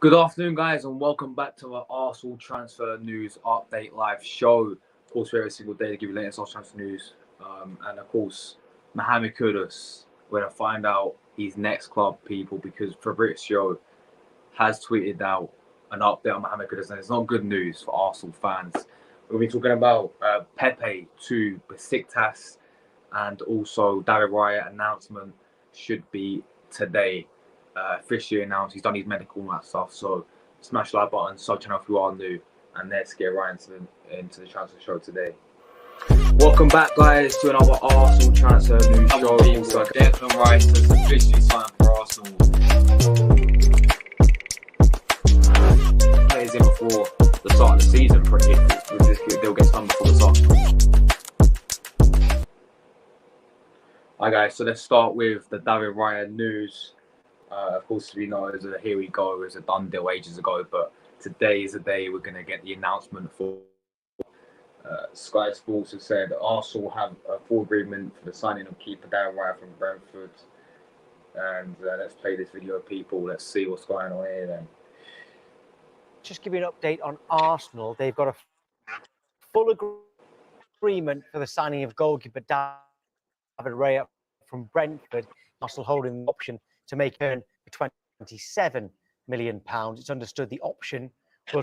Good afternoon, guys, and welcome back to our Arsenal transfer news update live show. Of course, we're every single day to give you the latest Arsenal transfer news. And of course, Mohammed Kudus, we're going to find out his next club, people, because Fabrizio has tweeted out an update on Mohammed Kudus, and it's not good news for Arsenal fans. We'll be talking about Pepe to Besiktas, and also David Raya announcement should be today. Officially announced he's done his medical and that stuff. So smash the like button, sub channel if you are new, and let's get right into the transfer show today. Welcome back, guys, to another Arsenal transfer news show. So Declan Rice has officially signed for Arsenal. Plays in before the start of the season, pretty. With this, they'll get done before the start. Hi guys, so let's start with the David Raya news. Of course, we know it was a here we go, it was a done deal ages ago, but today is the day we're going to get the announcement for Sky Sports have said Arsenal have a full agreement for the signing of keeper David Raya from Brentford. And let's play this video, people. Let's see what's going on here then. Just give you an update on Arsenal. They've got a full agreement for the signing of goalkeeper David Raya from Brentford. Arsenal holding the option to make earn for £27 million. It's understood the option will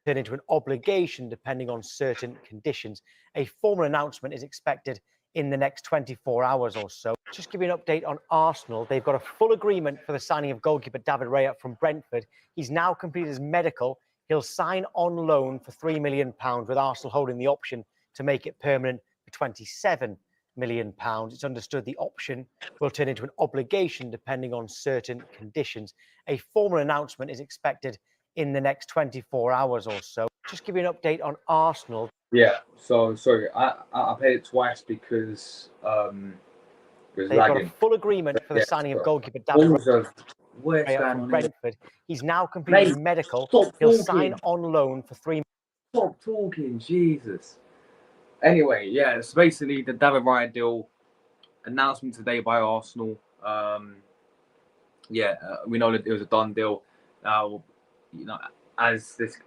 turn into an obligation depending on certain conditions. A formal announcement is expected in the next 24 hours or so. Just give you an update on Arsenal. They've got a full agreement for the signing of goalkeeper David Raya from Brentford. He's now completed his medical. He'll sign on loan for £3 million, with Arsenal holding the option to make it permanent for £27 million. It's understood the option will turn into an obligation depending on certain conditions. A formal announcement is expected in the next 24 hours or so. Just give you an update on Arsenal. Yeah, so sorry, I played it twice because it was They've lagging. got a full agreement for the signing of goalkeeper David Raya from Brentford. He's now completed his medical. He'll sign on loan for £3 million. Stop talking, Jesus. Anyway, yeah, it's basically the David Raya deal announcement today by Arsenal. We know that it was a done deal. Now, you know, as this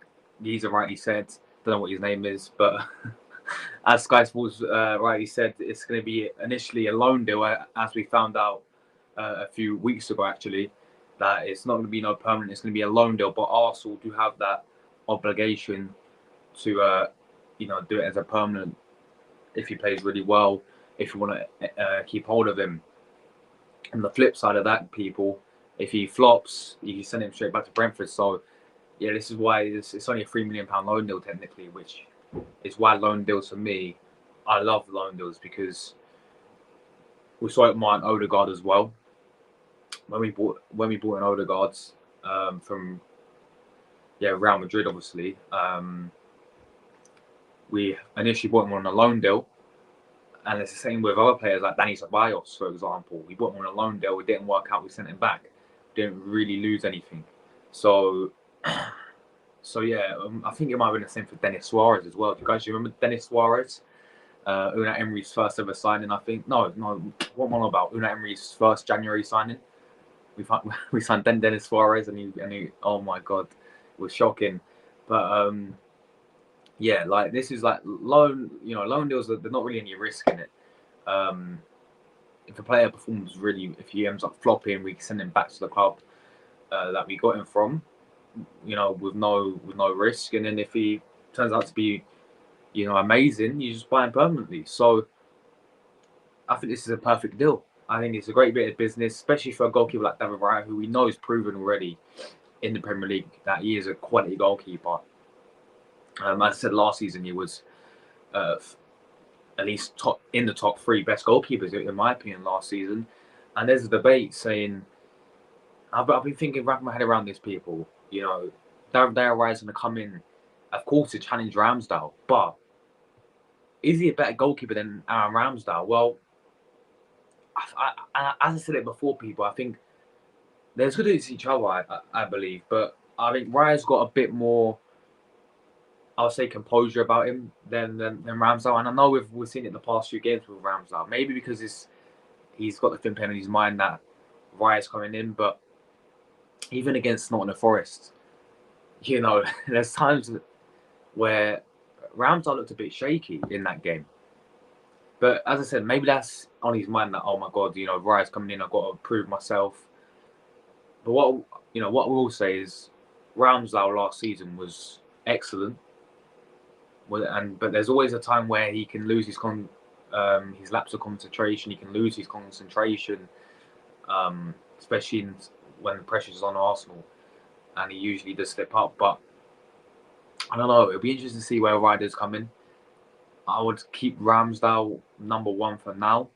geezer rightly said, don't know what his name is, but as Sky Sports rightly said, it's going to be initially a loan deal, as we found out a few weeks ago, actually, that it's not going to be no permanent. It's going to be a loan deal, but Arsenal do have that obligation to, do it as a permanent. If he plays really well, if you want to keep hold of him. And the flip side of that, people, if he flops, you can send him straight back to Brentford. So, yeah, this is why it's only a £3 million loan deal technically, which is why loan deals for me, I love loan deals, because we saw it with Martin Odegaard as well. When we bought an Odegaard from Real Madrid, obviously. We initially bought him on a loan deal, and it's the same with other players like Dani Ceballos, for example. We bought him on a loan deal, it didn't work out, we sent him back. Didn't really lose anything. So yeah, I think it might have been the same for Denis Suarez as well. Do you guys remember Denis Suarez? Unai Emery's first ever signing, I think. No, what am I on about? Unai Emery's first January signing. We signed Denis Suarez, and he, oh my God, it was shocking. But yeah, like this is like loan deals. There's not really any risk in it. If a player performs if he ends up flopping, we can send him back to the club that we got him from, with no risk. And then if he turns out to be, amazing, you just buy him permanently. So I think this is a perfect deal. I think it's a great bit of business, especially for a goalkeeper like David Raya, who we know is proven already in the Premier League that he is a quality goalkeeper. As I said last season, he was at least in the top 3 best goalkeepers, in my opinion, last season. And there's a debate saying, I've been thinking, wrapping my head around this, people. David Raya is going to come in, of course, to challenge Ramsdale, but is he a better goalkeeper than Aaron Ramsdale? Well, as I said it before, people, I think they're good against each other, I believe, but I think Raya's got a bit more, I'll say, composure about him than Ramsdale. And I know we've seen it in the past few games with Ramsdale. Maybe because he's got the thin pen in his mind that Raya's coming in. But even against Nottingham Forest, you know, there's times where Ramsdale looked a bit shaky in that game. But as I said, maybe that's on his mind that, oh my God, you know, Raya's coming in, I've got to prove myself. But what what we'll say is Ramsdale last season was excellent. But there's always a time where he can lose his lapse of concentration. He can lose his concentration, especially when the pressure's on Arsenal, and he usually does slip up. But I don't know. It'll be interesting to see where Ryder's come in. I would keep Ramsdale number one for now.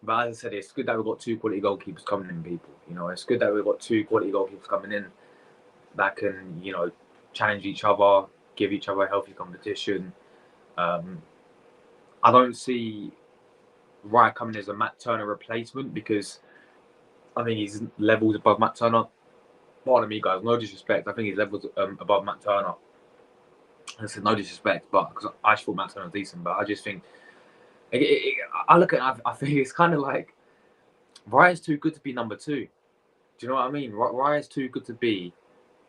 But as I said, it's good that we've got two quality goalkeepers coming in, people. You know, it's good that we've got two quality goalkeepers coming in that can, you know, challenge each other, give each other a healthy competition. I don't see Raya coming as a Matt Turner replacement because I think he's levels above Matt Turner. Pardon me, guys, no disrespect. I think he's levels above Matt Turner. I said no disrespect, but because I just thought Matt Turner was decent, but I just think I look at it, I think it's kind of like Raya's too good to be number two. Do you know what I mean? Raya's too good to be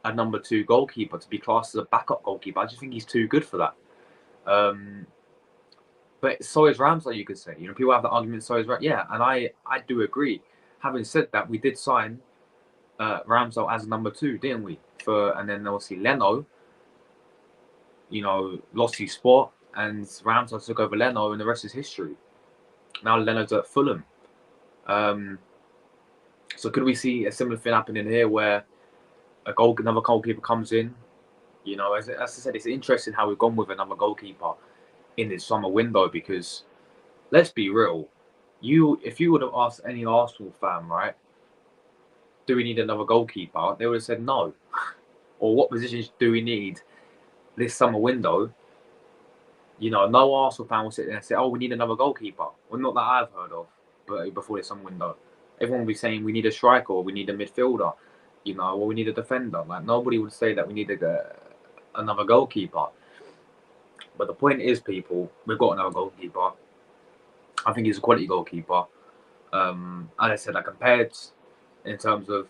a number two goalkeeper, to be classed as a backup goalkeeper. I just think he's too good for that. But so is Ramsdale, you could say. You know, people have the argument, so is Ramsdale. Yeah, and I do agree. Having said that, we did sign Ramsdale as number two, didn't we? And then obviously Leno, you know, lost his spot, and Ramsdale took over Leno, and the rest is history. Now Leno's at Fulham. So could we see a similar thing happening here where another goalkeeper comes in? You know, as I said, it's interesting how we've gone with another goalkeeper in this summer window because, let's be real, if you would have asked any Arsenal fan, right, do we need another goalkeeper? They would have said no. Or what positions do we need this summer window? You know, no Arsenal fan will sit there and say, oh, we need another goalkeeper. Well, not that I've heard of, but before this summer window. Everyone will be saying we need a striker, or we need a midfielder, you know, or we need a defender. Like, nobody would say that we need another goalkeeper. But the point is, people, we've got another goalkeeper. I think he's a quality goalkeeper. As I said, I compared in terms of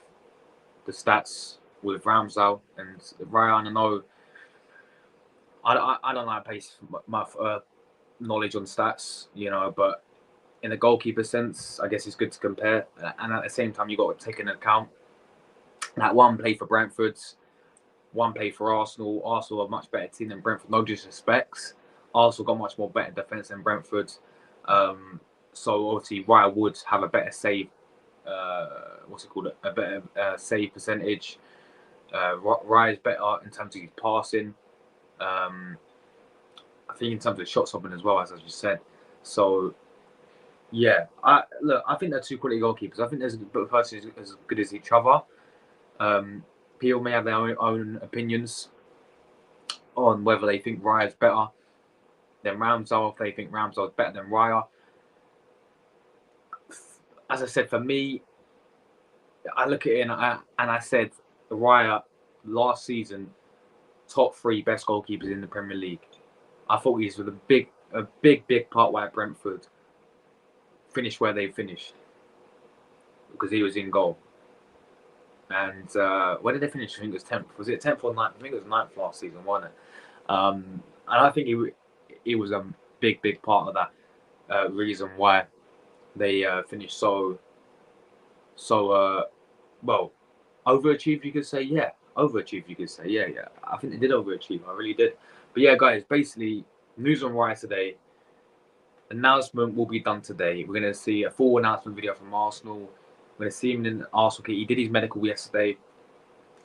the stats with Ramsdale and Raya. I know I don't know how to base my knowledge on stats, you know, but in the goalkeeper sense, I guess it's good to compare. And at the same time, you've got to take into account that one played for Brentford, one played for Arsenal. Arsenal are a much better team than Brentford, no disrespects. Arsenal got much more better defence than Brentford. So obviously, Raya would have a better save, a better save percentage. Raya is better in terms of his passing. I think in terms of shot stopping as well, as I just said. So, yeah, I think they're two quality goalkeepers. I think there's both persons as good as each other. People may have their own opinions on whether they think Raya's better than Ramsdale, if they think Ramsdale's better than Raya. As I said, for me, I look at it and I said Raya last season, top three best goalkeepers in the Premier League. I thought he's with a big part why Brentford finished where they finished because he was in goal. And where did they finish? I think it was 10th. Was it 10th or 9th? I think it was 9th last season, wasn't it? And I think he was a big part of that reason why they finished so well. Overachieved, you could say, yeah. Overachieved, you could say, yeah. I think they did overachieve. I really did. But yeah, guys, basically, news on Raya today. Announcement will be done today. We're going to see a full announcement video from Arsenal. We're going to see him in Arsenal kit. He did his medical yesterday.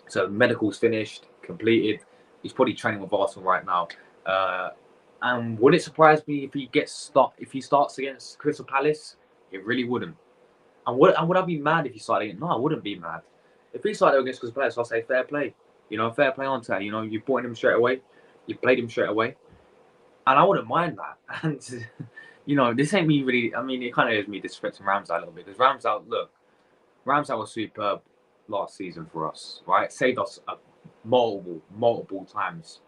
So medical's finished, completed. He's probably training with Arsenal right now. And would it surprise me if he starts against Crystal Palace? It really wouldn't. And would I be mad if he started against? No, I wouldn't be mad. If he started against Crystal Palace, I'll say fair play. You know, fair play on to that. You know, you brought him straight away. You played him straight away. And I wouldn't mind that. And, you know, this ain't me really. I mean, it kind of is me disrespecting Ramsdale a little bit. Because Ramsdale was superb last season for us, right? Saved us multiple times.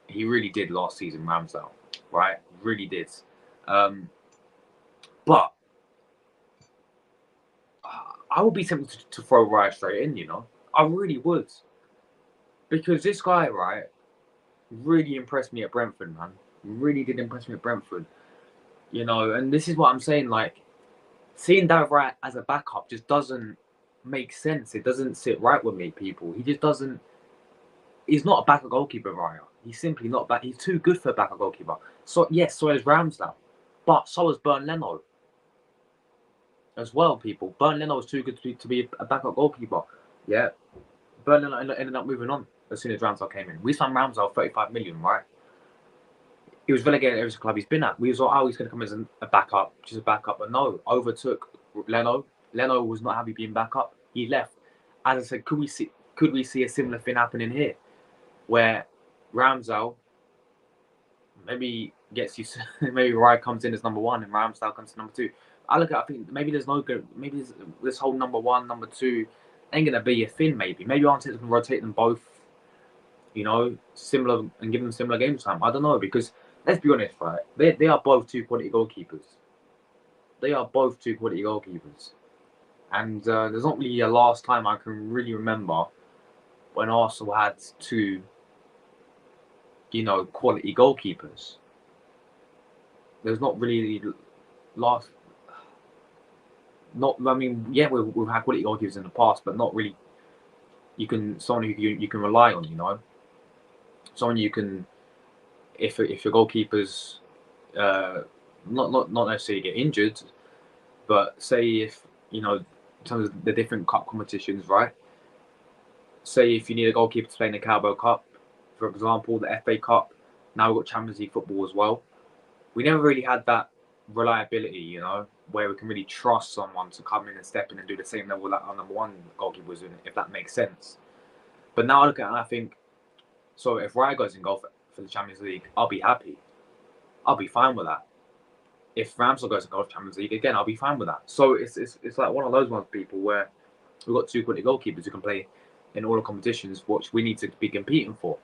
He really did last season, Ramsdale, right? Really did. But I would be tempted to throw Raya straight in, you know. I really would. Because this guy, right, really impressed me at Brentford, man. Really did impress me at Brentford. You know, and this is what I'm saying, like, seeing David Raya as a backup just doesn't make sense. It doesn't sit right with me, people. He just doesn't. He's not a backup goalkeeper, Raya. He's simply not back. He's too good for a backup goalkeeper. So yes, so is Ramsdale, but so is Bernd Leno as well. People, Bernd Leno was too good to be a backup goalkeeper. Yeah, Bernd Leno ended up moving on as soon as Ramsdale came in. We signed Ramsdale 35 million, right? He was relegated at every club he's been at. We was like, oh, he's going to come as a backup, just a backup. But no, overtook Leno. Leno was not happy being backup. He left. As I said, could we see a similar thing happening here, where Ramsdale maybe gets you, maybe Raya comes in as number one and Ramsdale comes to number two. I think maybe there's no good. Maybe this whole number one, number two ain't gonna be a thing. Maybe Arteta can rotate them both. You know, similar and give them similar game time. I don't know, because let's be honest, right? They are both two quality goalkeepers. They are both two quality goalkeepers. And there's not really a last time I can really remember when Arsenal had two, you know, quality goalkeepers. There's not really last. Not, I mean, yeah, we've had quality goalkeepers in the past, but not really. Someone who you can rely on, you know, someone you can. If your goalkeepers, not necessarily get injured, but say if, you know, in terms of the different cup competitions, right? Say if you need a goalkeeper to play in the Carabao Cup, for example, the FA Cup. Now we've got Champions League football as well. We never really had that reliability, you know, where we can really trust someone to come in and step in and do the same level that our number one goalkeeper was doing, if that makes sense. But now I look at it and I think, so if Raya goes in goal for the Champions League, I'll be happy. I'll be fine with that. If Ramsdale goes in goal for Champions League, again, I'll be fine with that. So it's like one of those ones, people, where we've got two quality goalkeepers who can play in all the competitions which we need to be competing for.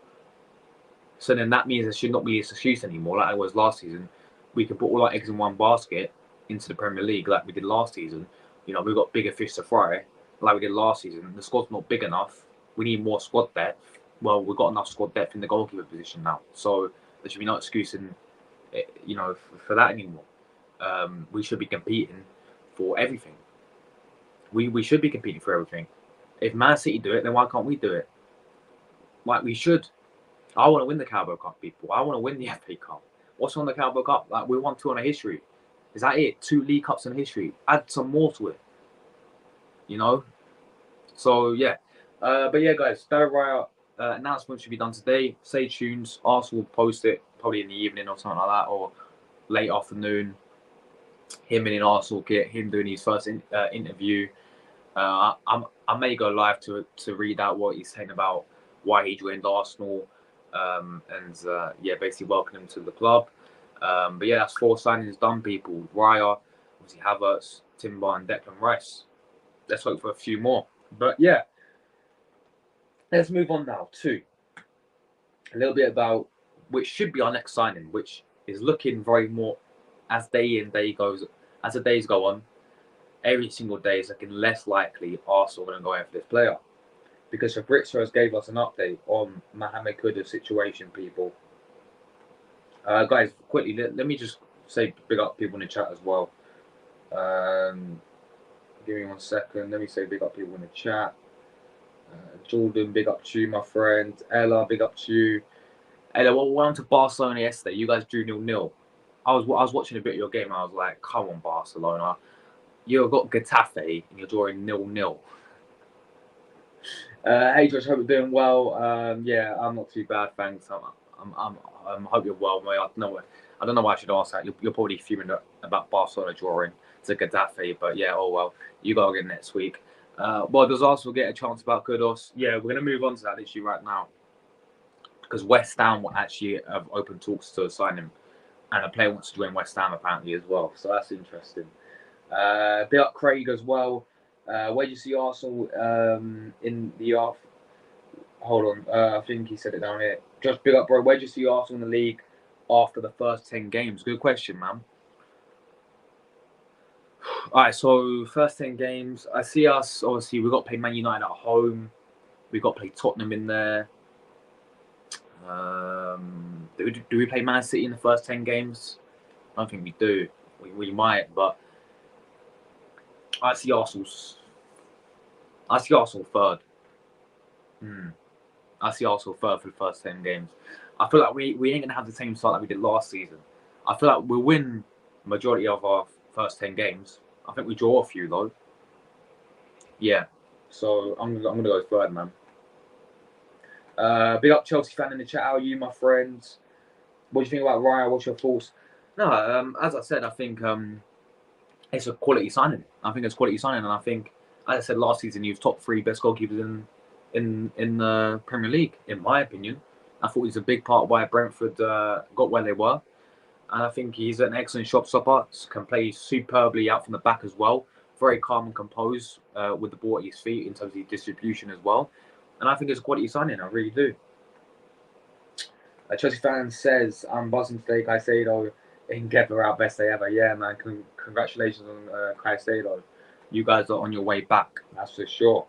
So then that means there should not be this excuse anymore, like it was last season. We can put all our eggs in one basket into the Premier League like we did last season. You know, we've got bigger fish to fry like we did last season. The squad's not big enough. We need more squad depth. Well, we've got enough squad depth in the goalkeeper position now. So there should be no excuse you know, for that anymore. We should be competing for everything. We should be competing for everything. If Man City do it, then why can't we do it? Like, we should. I want to win the Carabao Cup, people. I want to win the FA Cup. What's on the Carabao Cup? Like, we won 2 on a history. Is that it? 2 League Cups in history. Add some more to it. You know? So, yeah. But yeah, guys, David Raya announcement should be done today. Stay tuned. Arsenal will post it probably in the evening or something like that, or late afternoon. Him in Arsenal kit, him doing his first interview. I may go live to read out what he's saying about why he joined Arsenal, and yeah, basically welcome him to the club. But yeah, that's 4 signings done, people. Raya, obviously Havertz, Timber, and Declan Rice. Let's hope for a few more. But yeah, let's move on now to a little bit about which should be our next signing, which is looking very more as the days go on. Every single day is looking less likely Arsenal are going to go in for this player, because Fabrizio has gave us an update on Mohammed Kudus' situation, people. Guys, quickly, let me just say big up people in the chat as well. Give me 1 second. Let me say big up people in the chat. Jordan, big up to you, my friend. Ella, big up to you. Ella, well, we went to Barcelona yesterday. You guys drew 0-0. I was watching a bit of your game and I was like, come on, Barcelona. You've got Getafe and you're drawing 0-0. Hey Josh, hope you're doing well. Yeah, I'm not too bad, thanks. I hope you're well, mate. I don't know why I should ask that. You're probably fuming about Barcelona drawing to Getafe, but yeah, oh well. You got again next week. Well, does Arsenal get a chance about Kudos? Yeah, we're going to move on to that issue right now, because West Ham will actually have open talks to sign him, and a player wants to join West Ham apparently as well. So that's interesting. Big up Craig as well. Where do you see Arsenal in the off? Hold on, I think he said it down here. Just big up, bro. Where do you see Arsenal in the league after the first 10 games? Good question, man. All right, so first 10 games, I see us. Obviously, we got to play Man United at home. We got to play Tottenham in there. Do we play Man City in the first 10 games? I don't think we do. We might, but I see Arsenal third. I see Arsenal third for the first 10 games. I feel like we ain't going to have the same start that we did last season. I feel like we'll win the majority of our first 10 games. I think we draw a few, though. Yeah. So I'm gonna go third, man. Big up Chelsea fan in the chat. How are you, my friends? What do you think about Raya? What's your thoughts? No, as I said, I think it's a quality signing. I think it's a quality signing, and I think, as I said last season, he was top 3 best goalkeepers in the Premier League, in my opinion. I thought he's a big part of why Brentford got where they were, and I think he's an excellent shot stopper. Can play superbly out from the back as well. Very calm and composed with the ball at his feet in terms of his distribution as well. And I think it's a quality signing. I really do. A Chelsea fan says, I'm buzzing today, Caicedo. Enquires out best day ever. Yeah, man. Congratulations on Caicedo. You guys are on your way back. That's for sure.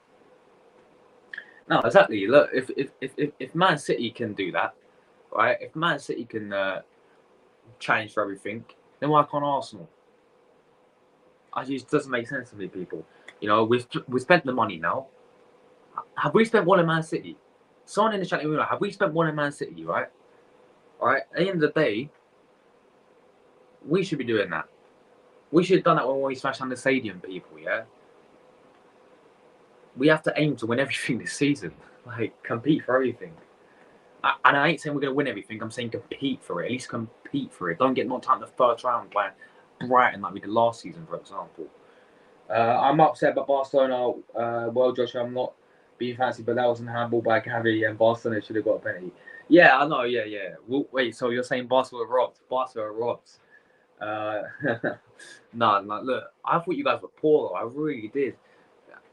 No, exactly. Look, if Man City can do that, right? If Man City can challenge for everything, then why can't Arsenal? It just doesn't make sense to me, people. You know, we've spent the money now. Have we spent one in Man City? Someone in the chat, have we spent one in Man City, right? All right. At the end of the day, we should be doing that. We should have done that when we smashed down the stadium, people, yeah? We have to aim to win everything this season. Like, compete for everything. And I ain't saying we're going to win everything. I'm saying compete for it. At least compete for it. Don't get knocked out in the first round by Brighton like we did last season, for example. I'm upset about Barcelona. Well, Joshua, I'm not being fancy, but that wasn't handball by Gavi, and Barcelona should have got a penalty. Yeah, I know. Yeah. Well, wait, so you're saying Barcelona robbed? Barcelona robbed. No, look, I thought you guys were poor, though. I really did.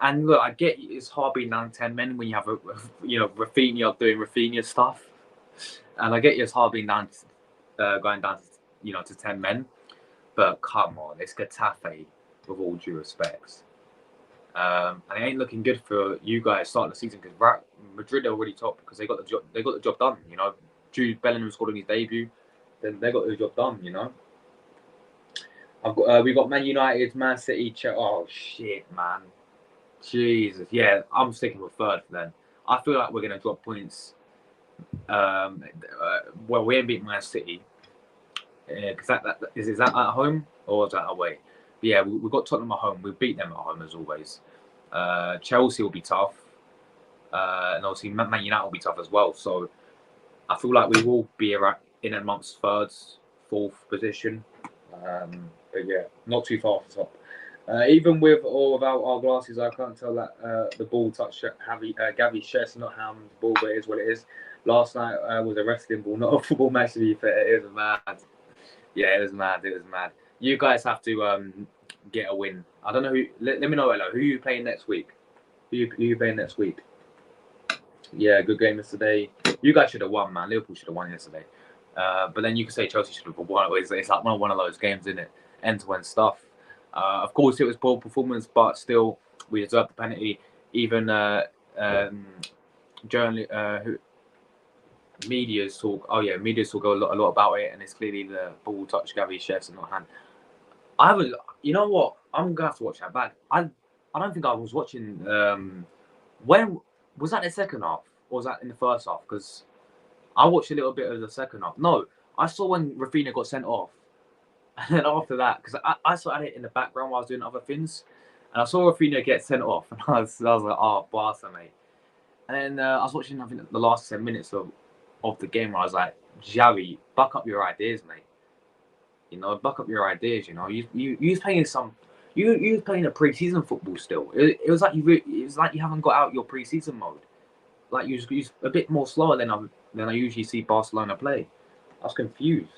And look, I get it's hard being down 10 men when you have Rafinha doing Rafinha stuff, and I get it's hard being down, going down, to 10 men. But come on, it's Getafe, with all due respect. And it ain't looking good for you guys starting the season because Madrid are already top because they got the job done. You know, Jude Bellingham scored on his debut, then they got the job done. You know, we got Man United, Man City. Oh shit, man, Jesus, yeah, I'm sticking with third then. I feel like we're gonna drop points. Well, we ain't beating Man City. Is that at home or is that away? But yeah, we've got Tottenham at home. We beat them at home as always. Chelsea will be tough, and obviously Man United will be tough as well. So I feel like we will be in amongst third, fourth position. But yeah, not too far off the top. Even with or without our glasses, I can't tell that the ball touched Gavi's chest, not Ham's ball, but it is what it is. Last night was a wrestling ball, not a football match. To be fair, it was mad. Yeah, it was mad. You guys have to get a win. I don't know who. Let me know, Ella. Who are you playing next week? Who you playing next week? Yeah, good game yesterday. You guys should have won, man. Liverpool should have won yesterday. But then you could say Chelsea should have won. It's like one of those games, isn't it? End-to-end stuff. Of course, it was poor performance, but still, we deserved the penalty. Even media's talk. Oh yeah, media's talk a lot about it, and it's clearly the ball touched Gavi's chest and not hand. I haven't. You know what? I'm gonna have to watch that back. I don't think I was watching. When was that? The second half, or was that in the first half? Because I watched a little bit of the second half. No, I saw when Rafinha got sent off, and then after that, because I saw it in the background while I was doing other things, and I saw Rafinha get sent off, and I was like, oh, Barca, mate. And then I was watching, I think, the last 10 minutes of the game, where I was like, Xavi, buck up your ideas, mate. You know, buck up your ideas. You know, you was playing you was playing a pre-season football still. It was like you haven't got out your pre-season mode. Like you was a bit more slower than I usually see Barcelona play. I was confused.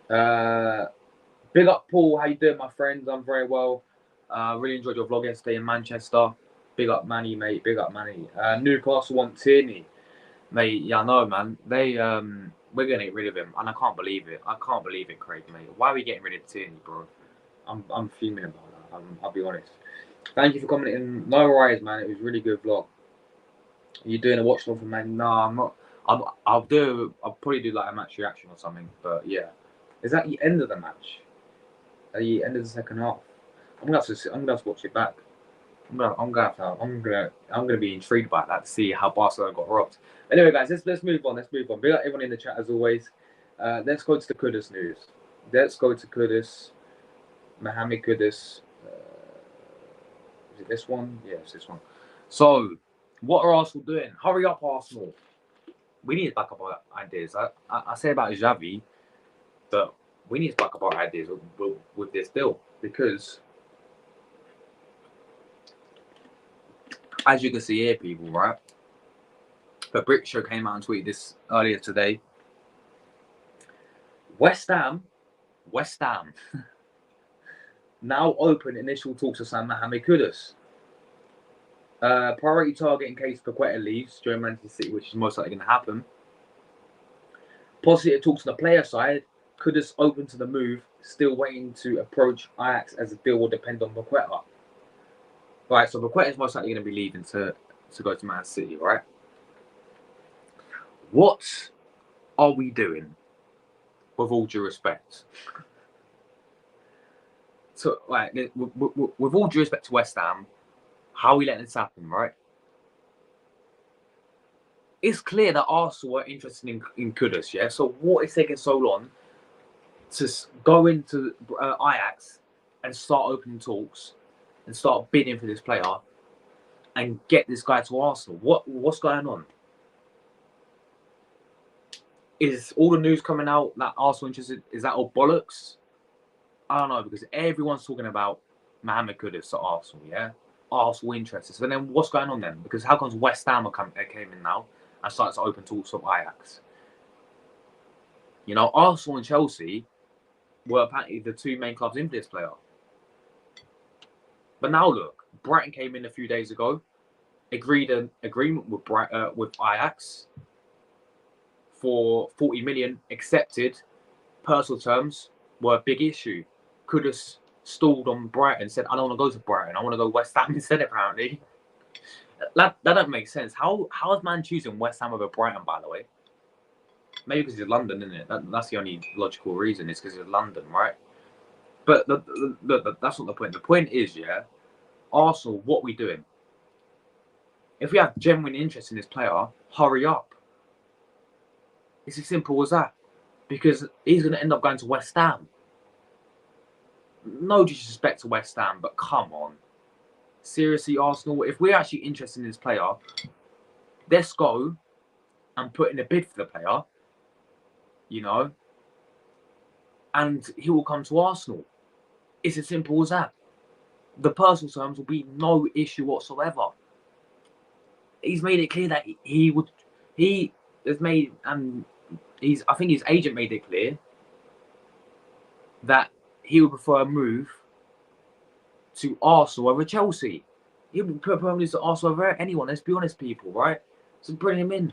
Big up, Paul. How you doing, my friends? I'm very well. Really enjoyed your vlog yesterday in Manchester. Big up, Manny, mate. Big up, Manny. Newcastle want Tierney, mate. Yeah, I know, man. They we're gonna get rid of him, and I can't believe it. I can't believe it, Craig, mate. Why are we getting rid of Tierney, bro? I'm fuming about that. I'll be honest. Thank you for commenting. No worries, man. It was a really good vlog. Are you doing a watch along for man? No, I'm not. I'll probably do like a match reaction or something. But yeah, is that the end of the match? At the end of the second half? I'm gonna have to watch it back. I'm gonna be intrigued by that to see how Barcelona got robbed. Anyway, guys, let's move on. Let's move on. Big up everyone in the chat as always. Let's go to the Kudas news. Let's go to Kudas. Mohammed Kudus. Is it this one? Yeah, it's this one. So, what are Arsenal doing? Hurry up, Arsenal. We need to back up our ideas. I say about Xavi that we need to back up our ideas with this deal because, as you can see here, people, right? Fabrizio came out and tweeted this earlier today. West Ham, now open initial talks to sign Mohammed Kudus. Priority target in case Paqueta leaves during Manchester City, which is most likely going to happen. Positive talks on the player side. Kudus open to the move, still waiting to approach Ajax as the deal will depend on Paqueta. Right, so Paqueta is most likely going to be leaving to go to Man City, right? What are we doing? With all due respect. So, right, with all due respect to West Ham, how are we letting this happen, right? It's clear that Arsenal are interested in Kudas, yeah? So what is taking so long to go into Ajax and start opening talks and start bidding for this player and get this guy to Arsenal? What's going on? Is all the news coming out that Arsenal interested? Is that all bollocks? I don't know, because everyone's talking about Mohammed Kudus to Arsenal, yeah? Arsenal interested. So then what's going on then? Because how comes West Ham came in now and started to open talks with Ajax? You know, Arsenal and Chelsea were apparently the two main clubs in for this player. But now look, Brighton came in a few days ago, agreed an agreement with Ajax for 40 million, accepted. Personal terms were a big issue. Kudus stalled on Brighton, said, I don't want to go to Brighton, I want to go West Ham instead, apparently. That don't make sense. How is man choosing West Ham over Brighton, by the way? Maybe because it's London, isn't it? That's the only logical reason. It's because it's London, right? But that's not the point. The point is, yeah, Arsenal, what are we doing? If we have genuine interest in this player, hurry up. It's as simple as that. Because he's going to end up going to West Ham. No disrespect to West Ham, but come on. Seriously, Arsenal, if we're actually interested in this player, let's go and put in a bid for the player, you know, and he will come to Arsenal. It's as simple as that. The personal terms will be no issue whatsoever. He's made it clear that I think his agent made it clear that he would prefer a move to Arsenal over Chelsea. He would prefer a move to Arsenal over anyone. Let's be honest, people, right? So bring him in.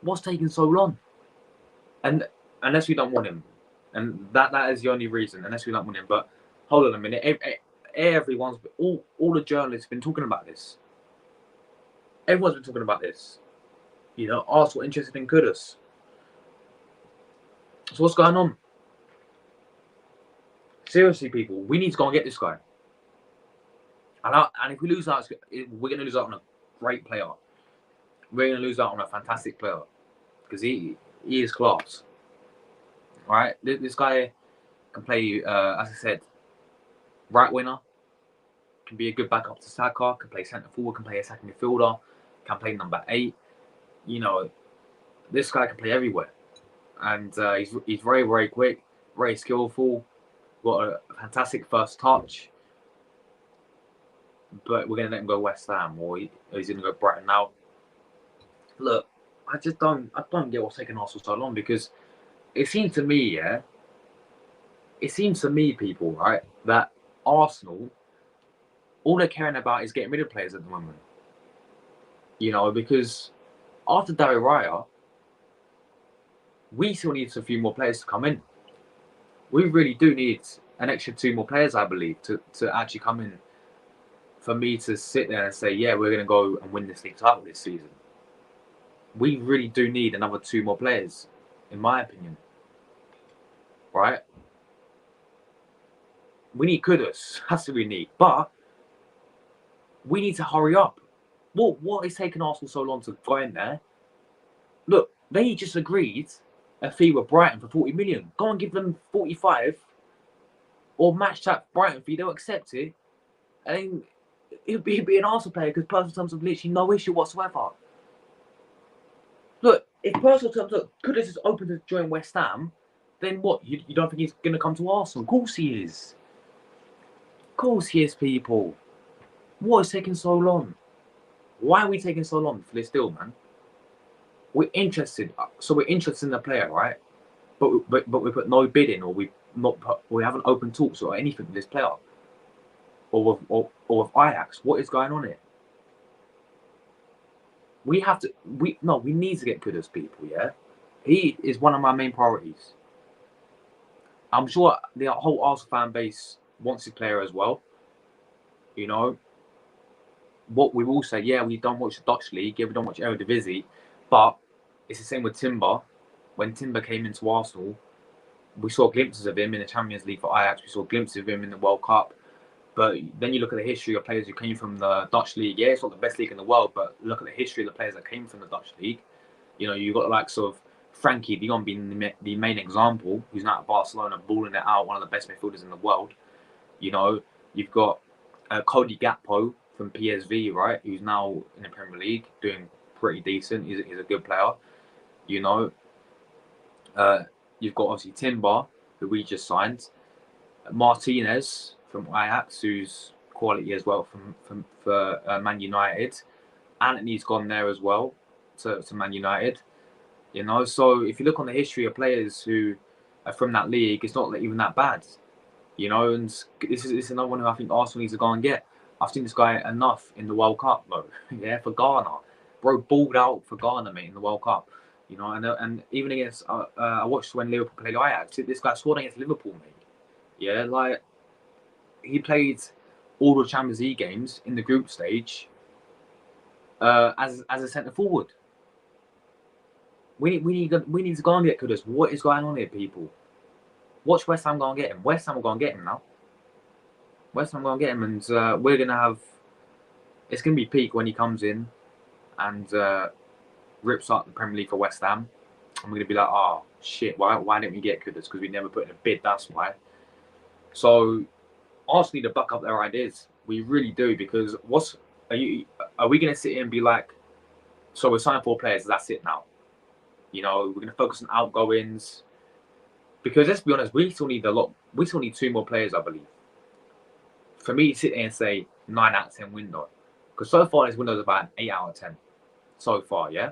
What's taking so long? And unless we don't want him, and that is the only reason. Unless we don't want him. But hold on a minute. All the journalists have been talking about this. Everyone's been talking about this. You know, Arsenal interested in Kudas. So what's going on? Seriously, people, we need to go and get this guy. And if we lose out, we're going to lose out on a great player. We're going to lose out on a fantastic player because he is class. All right, this guy can play, as I said, right winger. Can be a good backup to Saka. Can play centre forward. Can play a second midfielder. Can play number 8. You know, this guy can play everywhere, and he's very, very quick, very skillful. Got a fantastic first touch. But we're going to let him go West Ham, or he's going to go Brighton. Now, look, I don't get what's taking Arsenal so long, because it seems to me, people, right, that Arsenal, all they're caring about is getting rid of players at the moment. You know, because after David Raya, we still need a few more players to come in. We really do need an extra 2 more players, I believe, to actually come in for me to sit there and say, yeah, we're going to go and win this league title this season. We really do need another 2 more players, in my opinion. Right? We need Kudas. That's what we need. But we need to hurry up. What is taking Arsenal so long to go in there? Look, they just agreed a fee with Brighton for 40 million. Go and give them 45 or match that Brighton fee. They'll accept it. And he'll be an Arsenal player because personal terms have literally no issue whatsoever. Look, if personal terms, Kudas is open to join West Ham, then what? You don't think he's going to come to Arsenal? Of course he is. Of course he is, people. What is taking so long? Why are we taking so long for this deal, man? We're interested. So we're interested in the player, right? But we put no bid in, or we haven't opened talks or anything with this player, or with Ajax. What is going on here? We need to get Kudas, people. Yeah, he is one of my main priorities. I'm sure the whole Arsenal fan base wants this player as well. You know, what we will say, yeah, we don't watch the Dutch league, yeah, we don't watch Eredivisie, but it's the same with Timber. When Timber came into Arsenal, we saw glimpses of him in the Champions League for Ajax. We saw glimpses of him in the World Cup. But then you look at the history of players who came from the Dutch league. Yeah, it's not the best league in the world, but look at the history of the players that came from the Dutch league. You know, you've got the likes of Frankie de Jong being the main example, who's now at Barcelona, balling it out, one of the best midfielders in the world. You know, you've got Cody Gakpo from PSV, right, who's now in the Premier League, doing pretty decent. He's a good player. You know, you've got obviously Timber, who we just signed. Martinez from Ajax, who's quality as well for Man United. Anthony's gone there as well to Man United. You know, so if you look on the history of players who are from that league, it's not even that bad. You know, and this is another one who I think Arsenal needs to go and get. I've seen this guy enough in the World Cup, bro. Yeah, for Ghana. Bro balled out for Ghana, mate, in the World Cup. You know, and even against, I watched when Liverpool played Ajax. This guy scored against Liverpool, mate. Yeah, like, he played all the Champions League games in the group stage as a centre forward. We need to go and get Kudas. What is going on here, people? Watch West Ham go and get him. West Ham will go and get him now. West Ham will go and get him, and we're gonna have. It's gonna be peak when he comes in and rips up the Premier League for West Ham. And we're gonna be like, oh shit, why didn't we get Kudas? Because we never put in a bid. That's why. So Arsenal need to buck up their ideas. We really do, because are we gonna sit here and be like, so we're signing 4 players, that's it now? You know, we're gonna focus on outgoings. Because let's be honest, we still need 2 more players, I believe. For me to sit there and say 9 out of 10 window. Because so far this window is about an 8 out of 10. So far, yeah?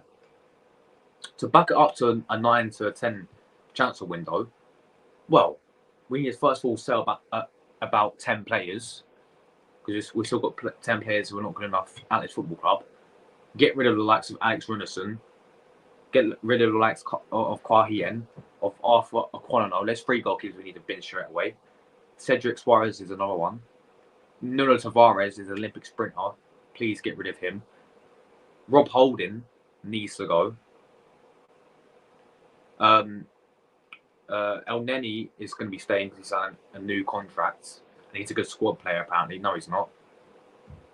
To back it up to a 9 to a 10 transfer window, well, we need to first of all sell about 10 players. Because we've still got 10 players who are not good enough at this football club. Get rid of the likes of Alex Runnison. Get rid of the likes of Kwahien, of Arthur Aquilano. There's 3 goalkeepers we need to bin straight away. Cedric Suarez is another one. Nuno Tavares is an Olympic sprinter. Please get rid of him. Rob Holding needs to go. El Neni is going to be staying because he's signed a new contract. And he's a good squad player, apparently. No, he's not.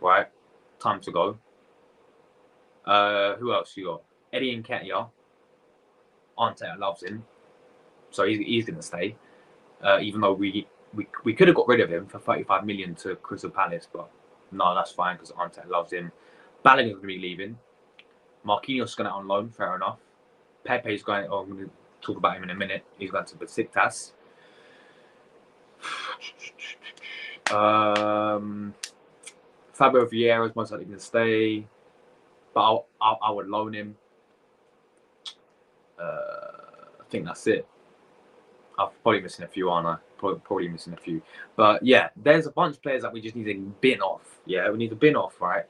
Right. Time to go. Who else you got? Eddie Nketiah. Arteta loves him. So he's going to stay. Even though we could have got rid of him for 35 million to Crystal Palace. But no, that's fine because Arteta loves him. Ballingham's going to be leaving. Marquinhos is going out on loan. Fair enough. Pepe's going... Oh, I'm going to talk about him in a minute. He's going to Besiktas. Fabio Vieira is most likely going to stay. But I would loan him. I think that's it. I'm probably missing a few, aren't I? Probably missing a few. But yeah, there's a bunch of players that we just need to bin off. Yeah, we need to bin off, right?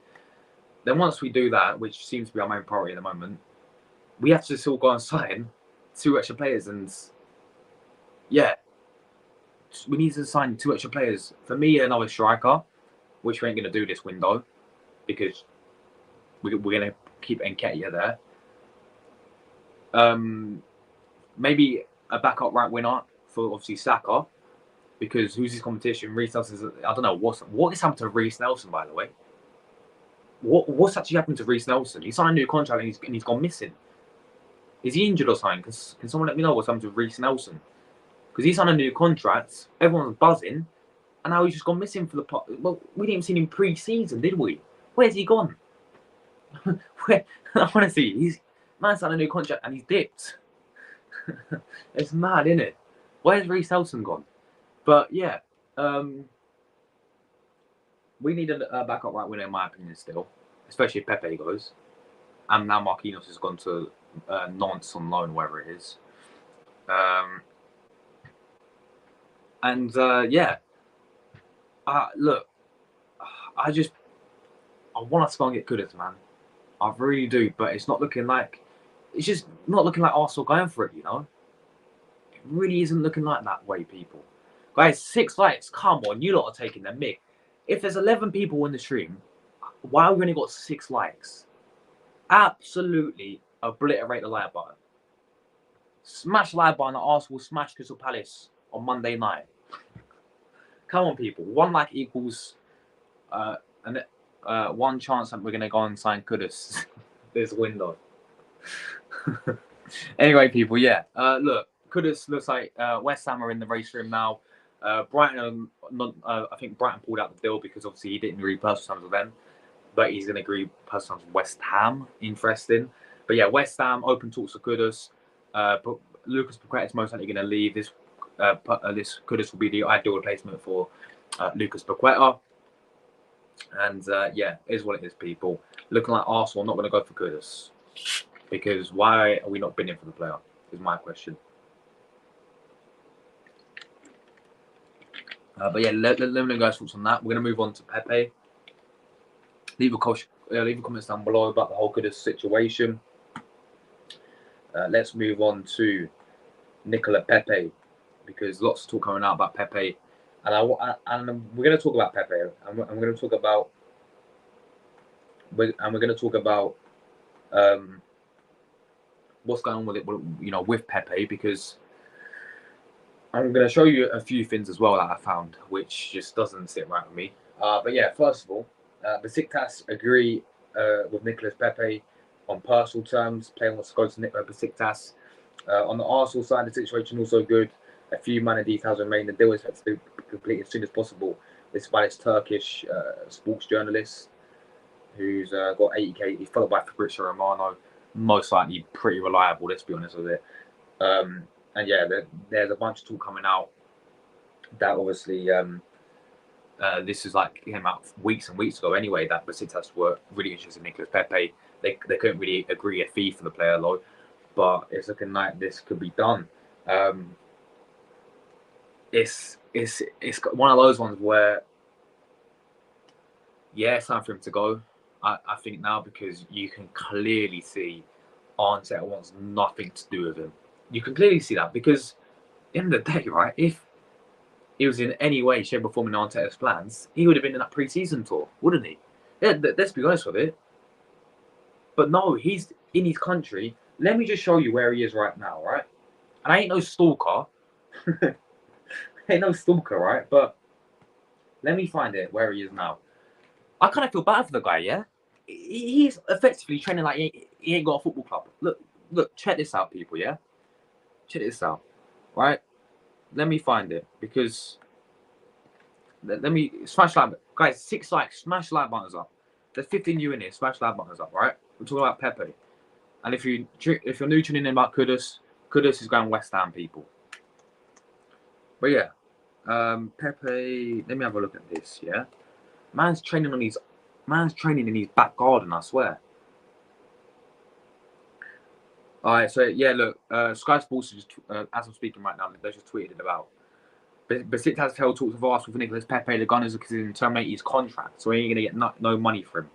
Then once we do that, which seems to be our main priority at the moment, we have to still go and sign 2 extra players. And yeah, we need to sign 2 extra players. For me, another striker. which we ain't going to do this window because we're going to keep Nketiah there. Maybe a backup right winger for obviously Saka, because who's his competition? Reece Nelson. I don't know what is happened to Reece Nelson, by the way. What's actually happened to Reece Nelson? He signed a new contract and he's gone missing. Is he injured or something? Can someone let me know what's happened to Reece Nelson? Because he signed a new contract, everyone's buzzing, and now he's just gone missing for the pot. Well, we didn't see him pre-season, did we? Where's he gone? Where? Honestly, he's man signed a new contract and he's dipped. It's mad, isn't it? Where's Reece Nelson gone? But yeah, we need a backup right winger, in my opinion, still, especially if Pepe goes, and now Marquinhos has gone to Nantes on loan, wherever it is. Yeah, look, I want us to go and get Kudas, man. I really do, but it's just not looking like Arsenal going for it, you know? It really isn't looking like that way, people. Guys, 6 likes, come on, you lot are taking the mick. If there's 11 people in the stream, why have we only got 6 likes? Absolutely obliterate the like button. Smash the like button at Arsenal smash Crystal Palace on Monday night. Come on, people. 1 like equals one chance that we're going to go and sign Kudas this window. Anyway, people, yeah. Look, Kudas looks like West Ham are in the race for him now. Brighton, I think Brighton pulled out the deal because obviously he didn't agree personal terms with them, but he's going to agree personal terms with West Ham. Interesting. But yeah, West Ham open talks to Kudas. But Lucas Paqueta is most likely going to leave. This Kudas will be the ideal replacement for Lucas Paqueta. And yeah, it is what it is, people. Looking like Arsenal, not going to go for Kudas. Because why are we not bidding for the player? Is my question. But yeah, let me know guys' thoughts on that. We're going to move on to Pepe. Leave a comments down below about the whole Kudas situation. Let's move on to Nicolas Pepe, because lots of talk coming out about Pepe, and we're going to talk about Pepe. And we're going to talk about what's going on with it, you know, with Pepe, because I'm going to show you a few things as well that I found, which just doesn't sit right with me. But yeah, first of all, Besiktas agree with Nicolas Pepe on personal terms. Player wants to go to Besiktas. On the Arsenal side, the situation also good. A few minor details remain. The deal is expected to be completed as soon as possible. This by this Turkish sports journalist who's got 80k. He's followed by Fabrizio Romano. Most likely pretty reliable, let's be honest with it. And yeah, there's a bunch of talk coming out that obviously this is like came out weeks and weeks ago anyway, that Besiktas were really interested in Nicolas Pepe. They couldn't really agree a fee for the player though, but it's looking like this could be done. It's one of those ones where yeah, it's time for him to go. I think now, because you can clearly see Arteta wants nothing to do with him. You can clearly see that, because in the day, right, if he was in any way, shape or form in Arteta's plans, he would have been in that pre-season tour, wouldn't he? Yeah, let's be honest with it. But no, he's in his country. Let me just show you where he is right now, right? And I ain't no stalker. Ain't no stalker, right? But let me find it where he is now. I kind of feel bad for the guy, yeah? He's effectively training like he ain't got a football club. Look, check this out, people, yeah? Check this out, right? Let me find it, because let me smash like, guys, 6 likes, smash like buttons up. There's 15 you in here, smash like buttons up, right? We're talking about Pepe. And if you're new tuning in about Kudas is going West Ham, people. But yeah, Pepe, let me have a look at this, yeah? Man's training in his back garden, I swear. All right, so yeah, look, Sky Sports just, as I'm speaking right now, they just tweeted about Besiktas has held talks with Arsenal for Nicolas Pepe. The Gunners are considering terminating his contract, so he ain't gonna get no money for him.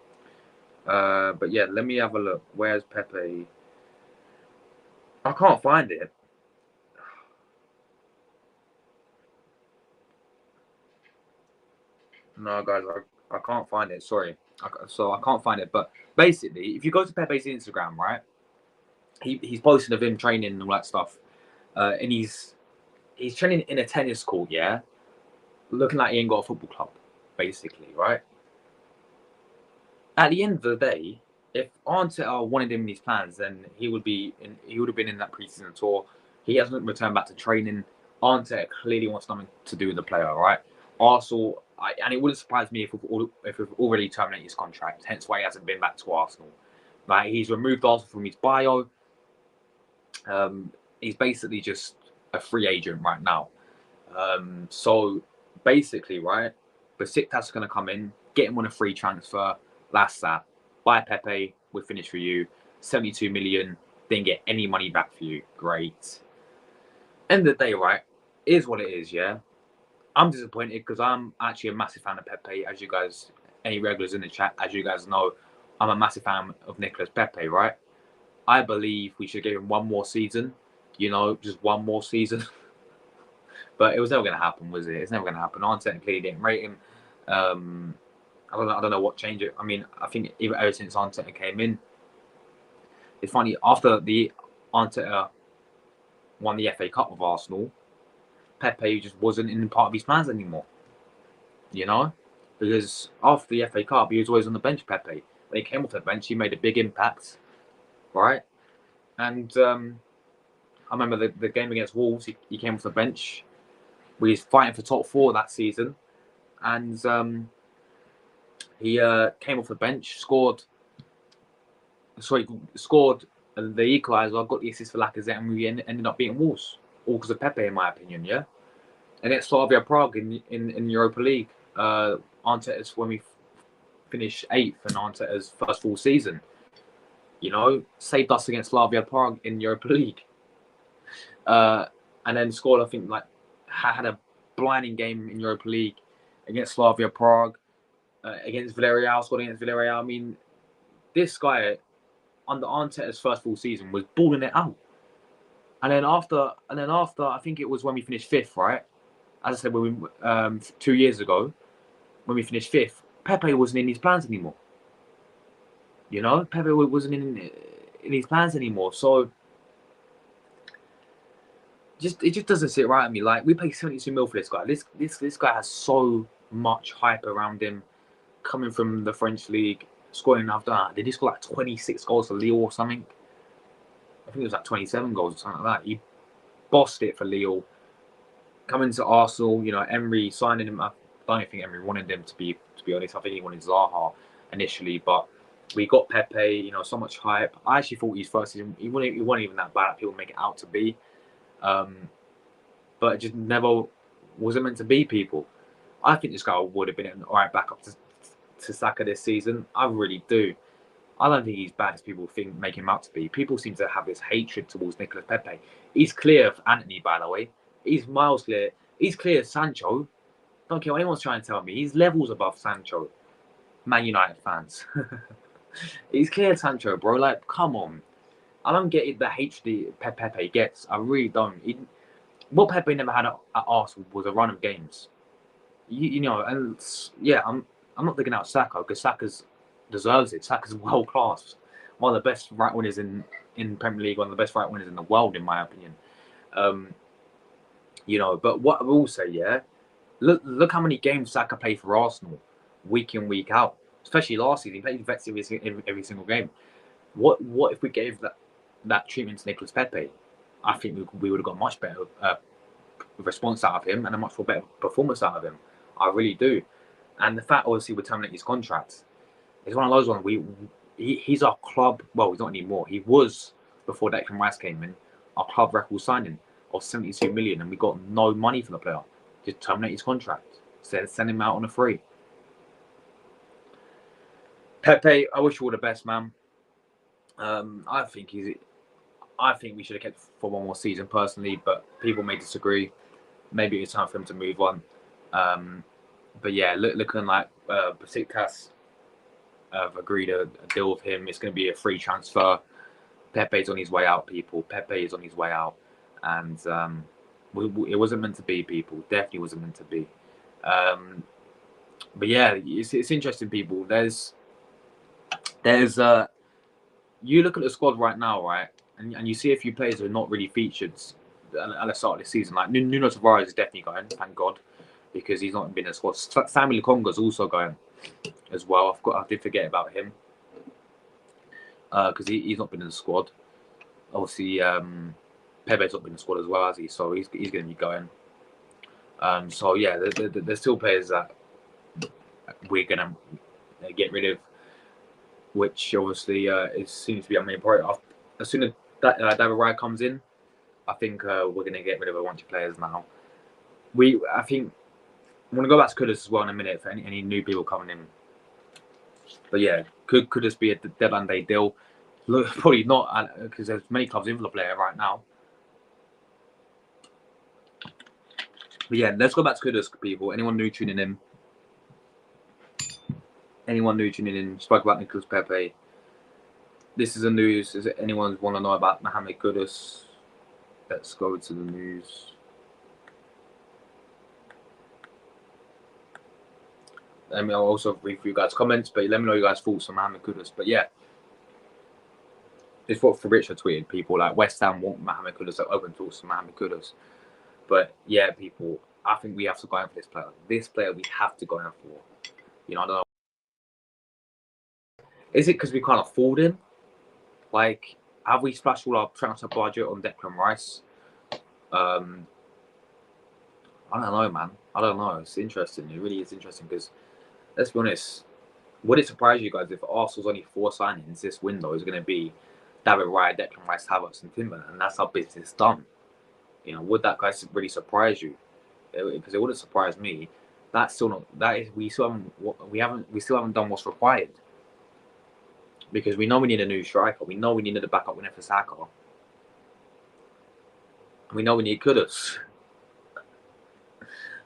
But yeah, let me have a look. Where's Pepe? I can't find it. No, guys, I can't find it. Sorry, so I can't find it. But basically, if you go to Pepe's Instagram, right, he's posting of him training and all that stuff, and he's training in a tennis court, yeah, looking like he ain't got a football club, basically, right. At the end of the day, if Arteta wanted him in his plans, then he would have been in that preseason tour. He hasn't returned back to training. Arteta clearly wants nothing to do with the player, right? Arsenal, and it wouldn't surprise me if we've already terminated his contract. Hence why he hasn't been back to Arsenal. Like, he's removed Arsenal from his bio. He's basically just a free agent right now. So basically, right, Besiktas are going to come in, get him on a free transfer. That's that. Buy Pepe, we're finished for you. 72 million, didn't get any money back for you. Great. End of the day, right, is what it is, yeah? I'm disappointed because I'm actually a massive fan of Pepe. As you guys, any regulars in the chat, as you guys know, I'm a massive fan of Nicolas Pepe, right? I believe we should give him one more season, just one more season. But it was never going to happen, was it? It's never going to happen. Arteta clearly didn't rate him. I don't know what changed it. I mean, I think even ever since Arteta came in, it's funny, after the Arteta won the FA Cup with Arsenal, Pepe just wasn't in part of his plans anymore. Because after the FA Cup, he was always on the bench, Pepe. When he came off the bench, he made a big impact, right? And I remember the game against Wolves, he came off the bench. We was fighting for top 4 that season. And he came off the bench, scored the equaliser, got the assist for Lacazette, and we ended up beating Wolves. All because of Pepe, in my opinion, yeah? Against Slavia Prague in Europa League. Arteta's when we finished 8th and Arteta's first full season. Saved us against Slavia Prague in Europa League. And then scored, I think, had a blinding game in Europa League against Slavia Prague, against Villarreal, scored against Villarreal. I mean, this guy, under Arteta's first full season, was balling it out. And then after, I think it was when we finished 5th, right? As I said, when we, 2 years ago, when we finished 5th, Pepe wasn't in his plans anymore. Pepe wasn't in his plans anymore. So it just doesn't sit right with me. Like, we paid 72 mil for this guy. This guy has so much hype around him, coming from the French league, scoring after that. Did he score 26 goals for Lille or something? I think it was 27 goals or something like that. He bossed it for Lille. Coming to Arsenal, Emery signing him. I don't think Emery wanted him, to be honest. I think he wanted Zaha initially, but we got Pepe. So much hype. I actually thought his first season he wasn't even that bad. People make it out to be. But it just never wasn't meant to be, people. I think this guy would have been an alright backup to Saka this season. I really do. I don't think he's bad as people make him out to be. People seem to have this hatred towards Nicolas Pepe. He's clear of Anthony, by the way. He's miles clear. He's clear of Sancho. Don't care what anyone's trying to tell me. He's levels above Sancho. Man United fans. He's clear of Sancho, bro. Like, come on. I don't get it, the hatred Pepe gets. I really don't. What Pepe never had at Arsenal was a run of games. And yeah, I'm not digging out Saka because Saka's deserves it. Saka's world class, one of the best right winners in Premier League, one of the best right winners in the world, in my opinion. But what I will say, yeah, look how many games Saka played for Arsenal, week in, week out. Especially last season, he played effectively every single game. What if we gave that treatment to Nicolas Pepe? I think we would have got much better response out of him and a much more better performance out of him. I really do. And the fact, obviously, we're terminating his contract. It's one of those ones. He's our club. Well, he's not anymore. He was, before Declan Rice came in, our club record signing of 72 million, and we got no money from the player. Just terminate his contract. Send him out on a free. Pepe, I wish you all the best, man. I think we should have kept for one more season personally, but people may disagree. Maybe it's time for him to move on. But yeah, looking like Besiktas have agreed a deal with him. It's going to be a free transfer. Pepe's on his way out, people. Pepe is on his way out. And it wasn't meant to be, people. Definitely wasn't meant to be. But yeah, it's interesting, people. There's you look at the squad right now, right, and you see a few players who are not really featured at the start of the season. Like Nuno Tavares is definitely going, thank God, because he's not been in the squad. Sammy Lukonga's also going as well. I did forget about him because he's not been in the squad. Obviously, Pepe's not been in the squad as well, has he? So he's going to be going. So yeah, there's still players that we're going to get rid of, which obviously seems to be our main priority. As soon as David Raya comes in, I think we're going to get rid of a bunch of players now. I think I'm going to go back to Kudas as well in a minute for any new people coming in. But yeah, could this be a deadline day deal? Look, probably not, because there's many clubs in for the player right now. But yeah, let's go back to Kudas, people. Anyone new tuning in? Spoke about Nicolas Pepe. This is the news. Is it anyone want to know about Mohammed Kudus? Let's go to the news. Let me also read through you guys' comments, but let me know your guys' thoughts on Mohammed Kudus. But yeah, it's what Fabrizio tweeted. People like West Ham want Mohammed Kudus, so open talks to Mohammed Kudus. But yeah, people, I think we have to go in for this player. This player we have to go in for. You know, I don't know. Is it because we can't afford him? Like, have we splashed all our transfer budget on Declan Rice? I don't know, man. I don't know. It's interesting. It really is interesting because, let's be honest, would it surprise you guys if Arsenal's only 4 signings this window is going to be David Raya, Declan Rice, Havertz, and Timber, and that's how business is done? You know, would that guys really surprise you? Because it wouldn't surprise me. That's still not. That is, we still haven't done what's required. Because we know we need a new striker. We know we need a backup winner for Saka. We know we need Kudas.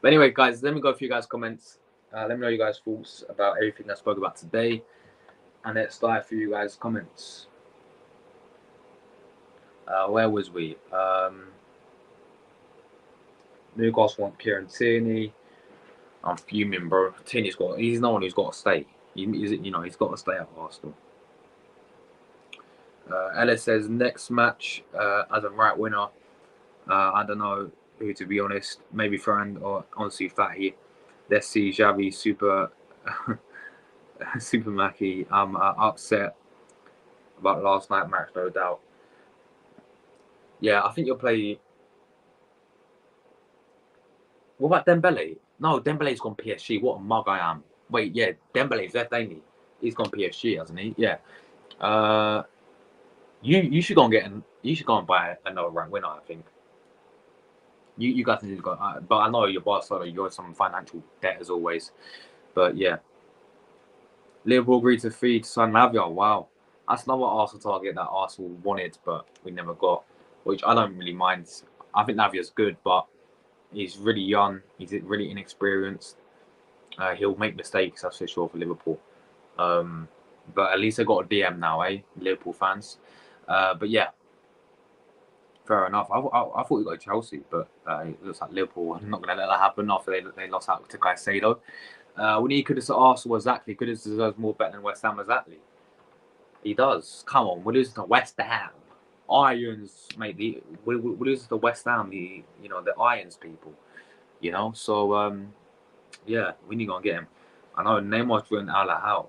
But anyway, guys, let me go through you guys' comments. Let me know your guys' thoughts about everything I spoke about today. And let's dive through you guys' comments. Where was we? Newcastle want Kieran Tierney. I'm fuming, bro. Tierney's he's no one who's got to stay. He's got to stay at Arsenal. Ellis says next match as a right winner. I don't know who, to be honest. Maybe Fran or honestly Fatty. Let's see Xavi super Mackie. I'm upset about last night match, no doubt. Yeah, I think you'll play. What about Dembele? No, Dembele's gone PSG. What a mug I am. Wait, yeah, Dembele's left, ain't he? He's gone PSG, hasn't he? Yeah. You should go and buy another right winner. I think. You guys need to go. But I know you're Barcelona. You're some financial debt as always. But yeah. Liverpool agreed to feed San Lavia. Wow. That's another Arsenal target that Arsenal wanted, but we never got. Which I don't really mind. I think Lavia's good, but he's really young. He's really inexperienced. He'll make mistakes, that's for sure, for Liverpool. But at least I got a DM now, Liverpool fans. But yeah, fair enough. I thought we got Chelsea, but it looks like Liverpool. I'm not going to let that happen after they lost out to Caicedo. We need Kudas at Arsenal, exactly. Kudas deserves more better than West Ham, exactly. He does. Come on, we're losing to West Ham. Irons, mate. We're losing to West Ham, the Irons people. So yeah, we need to go and get him. I know Neymar's doing how.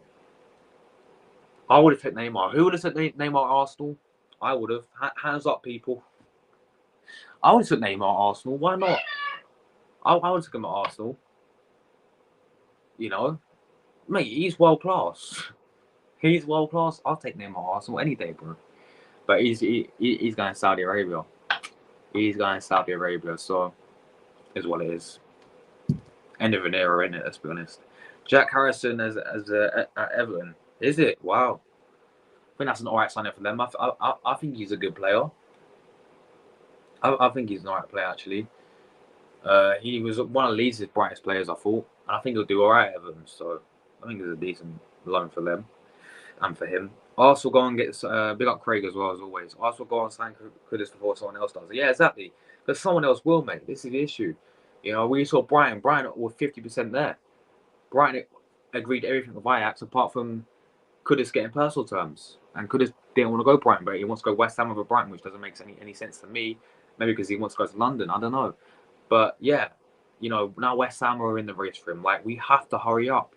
I would have taken Neymar. Who would have said Neymar Arsenal? I would have. Hands up, people. I would have took Neymar Arsenal. Why not? I would have taken him at Arsenal. Mate, he's world class. He's world class. I'll take Neymar Arsenal any day, bro. But he's going to Saudi Arabia. He's going to Saudi Arabia, so is what it is. End of an era, isn't it? Let's be honest. Jack Harrison as at Everton. Is it? Wow. I think that's an alright signing for them. I think he's a good player. I think he's an alright player, actually. He was one of Leeds' brightest players, I thought. And I think he'll do alright at Everton. So I think it's a decent loan for them and for him. Arsenal go and get big up Craig as well, as always. Arsenal go and sign Kudas before someone else does. Yeah, exactly. Because someone else will, mate. This is the issue. We saw Brian with 50% there. Brighton agreed everything with Ajax apart from Kudas getting personal terms. And Kudas didn't want to go Brighton, but he wants to go West Ham over Brighton, which doesn't make any sense to me. Maybe because he wants to go to London. I don't know. But yeah, you know, now West Ham are in the race for him. Like, we have to hurry up.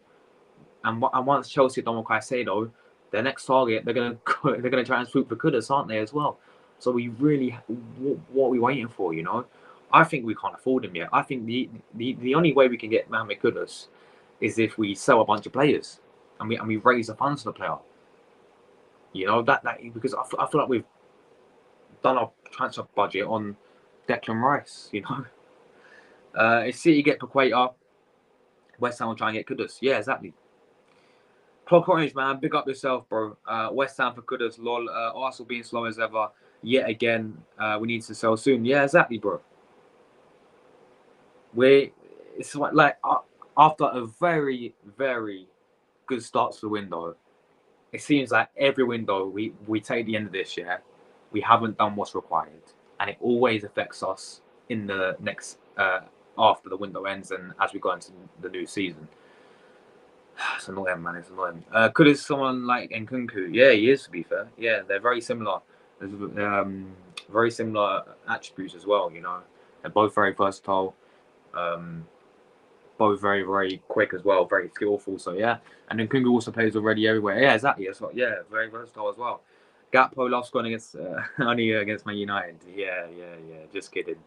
And once Chelsea don't want Caicedo, their next target, they're gonna try and swoop for Kudas, aren't they, as well? So we really, what are we waiting for? You know, I think we can't afford him yet. I think the only way we can get Mohammed Kudus is if we sell a bunch of players and we raise the funds for the player. You know, that because I feel like we've done our transfer budget on Declan Rice. You know, if City get Paqueta, West Ham will try and get Kudus. Yeah, exactly. Clock Orange, man, big up yourself, bro. West Ham for Kudas, lol. Arsenal being slow as ever. Yet again, we need to sell soon. Yeah, exactly, bro. It's like after a very, very good start to the window, it seems like every window we take the end of this year, we haven't done what's required. And it always affects us in the next, after the window ends and as we go into the new season. It's annoying, man. It's annoying. Could someone like Nkunku? Yeah, he is, to be fair. Yeah, they're very similar. There's very similar attributes as well, you know. They're both very versatile. Both very, very quick as well. Very skillful. So, yeah. And Nkunku also plays already everywhere. Yeah, exactly. That's what, yeah, very versatile as well. Gakpo loves scoring against, only against Man United. Yeah. Just kidding.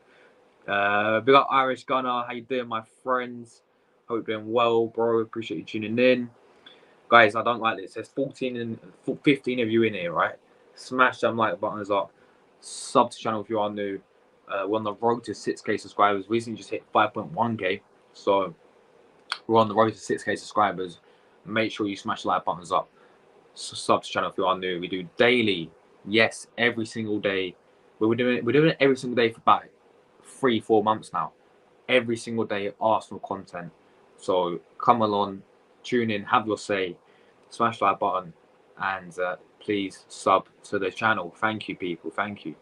Big up Irish Gunner. How you doing, my friends? Hope you're doing well, bro. Appreciate you tuning in. Guys, I don't like this. There's 15 of you in here, right? Smash them like buttons up. Sub to the channel if you are new. We're on the road to 6K subscribers. Recently just hit 5.1K. So we're on the road to 6K subscribers. Make sure you smash the like buttons up. So sub to the channel if you are new. We do daily. Yes, every single day. We're doing it every single day for about 3-4 months now. Every single day Arsenal content. So come along, tune in, have your say, smash that button, and please sub to the channel. Thank you, people. Thank you.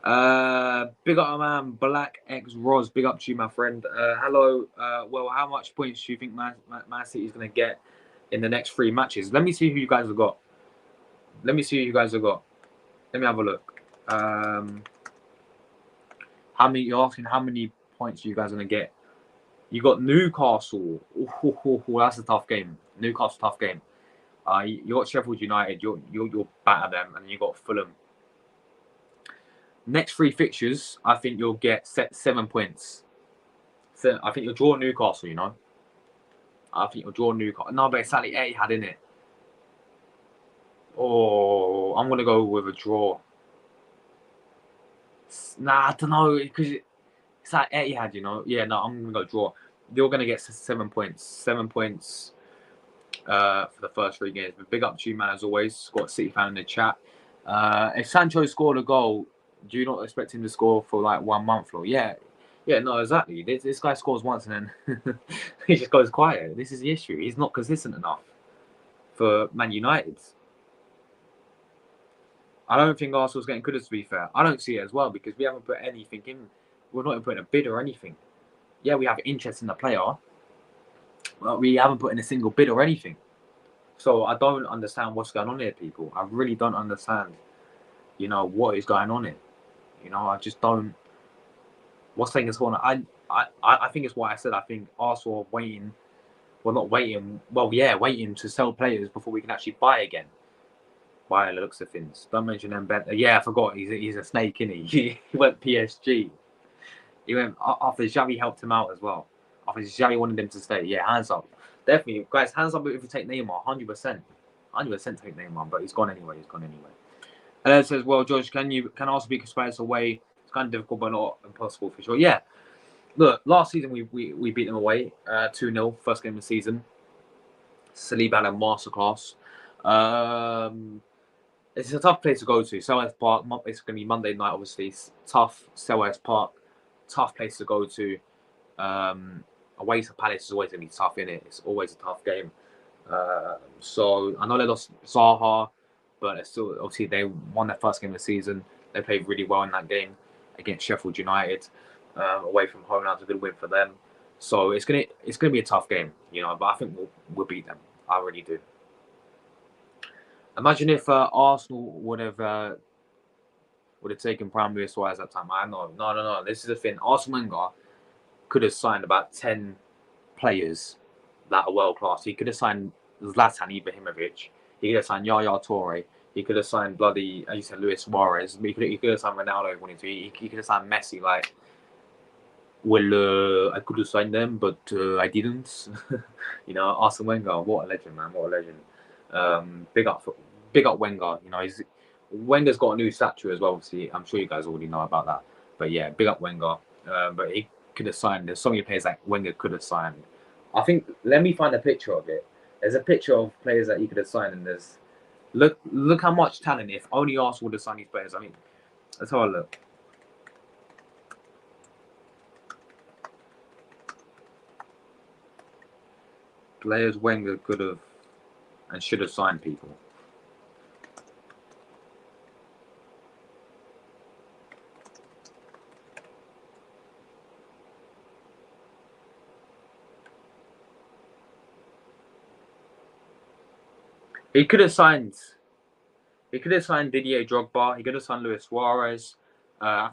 Big up, man. Black X Roz. Big up to you, my friend. Hello. Well, how much points do you think Man City is going to get in the next 3 matches? Let me see who you guys have got. Let me have a look. How many? You're asking how many points you guys are going to get? You got Newcastle. That's a tough game. Newcastle, tough game. You got Sheffield United. You'll batter them, and you got Fulham. Next 3 fixtures, I think you'll get 7 points. So I think you'll draw Newcastle. You know. I think you'll draw Newcastle. No, but it's sadly Etihad, isn't it? Oh, I'm gonna go with a draw. Nah, I don't know because. It's like Etihad, you know. Yeah, no, I'm gonna go draw. You're gonna get 7 points. 7 points for the first 3 games. But big up to you, man, as always. Got a City fan in the chat. If Sancho scored a goal, do you not expect him to score for like 1 month? Or yeah, no, exactly. This guy scores once and then he just goes quiet. This is the issue. He's not consistent enough for Man United. I don't think Arsenal's getting Kudas, to be fair. I don't see it as well because we haven't put anything in. We're not even putting a bid or anything. Yeah, we have interest in the player, but we haven't put in a single bid or anything. So I don't understand what's going on here, people. I really don't understand, you know, what is going on here. You know, I just don't. What's taking us on? I think it's what I said. I think Arsenal are waiting. Well, not waiting. Well, yeah, waiting to sell players before we can actually buy again. By the looks of things. Don't mention them. Yeah, I forgot. He's a snake, isn't he? He went PSG. He went after Xavi helped him out as well. After Xavi wanted him to stay. Yeah, hands up. Definitely. Guys, hands up if you take Neymar. 100%. 100% take Neymar, but he's gone anyway. And then it says, well, George, can also be Spurs away? It's kind of difficult, but not impossible for sure. Yeah. Look, last season we beat them away 2-0, first game of the season. Saliba had a masterclass. It's a tough place to go to. Selhurst Park. It's going to be Monday night, obviously. It's tough. Selhurst Park. Tough place to go to. Away to Palace is always going to be tough, innit? It's always a tough game. So I know they lost Zaha, but it's still, obviously, they won their first game of the season. They played really well in that game against Sheffield United. Away from home, that was a good win for them. So it's gonna be a tough game, you know. But I think we'll beat them. I really do. Imagine if Arsenal would have taken Prime Lewis Suarez at that time. I know, no. This is the thing. Arsene Wenger could have signed about 10 players that are world class. He could have signed Zlatan Ibrahimovic. He could have signed Yaya Toure. He could have signed bloody, as you said, Luis Suarez. He could have signed Ronaldo if he wanted to. He could have signed Messi. Like, well, I could have signed them, but I didn't. You know, Arsene Wenger, what a legend, man! What a legend. Big up Wenger. You know, Wenger's got a new statue as well. Obviously, I'm sure you guys already know about that. But yeah, big up Wenger. But he could have signed. There's so many players that Wenger could have signed. I think. Let me find a picture of it. There's a picture of players that he could have signed, and there's look how much talent. If only Arsenal would have signed these players. I mean, let's have a look. Players Wenger could have and should have signed people. He could have signed Didier Drogba. He could have signed Luis Suarez. I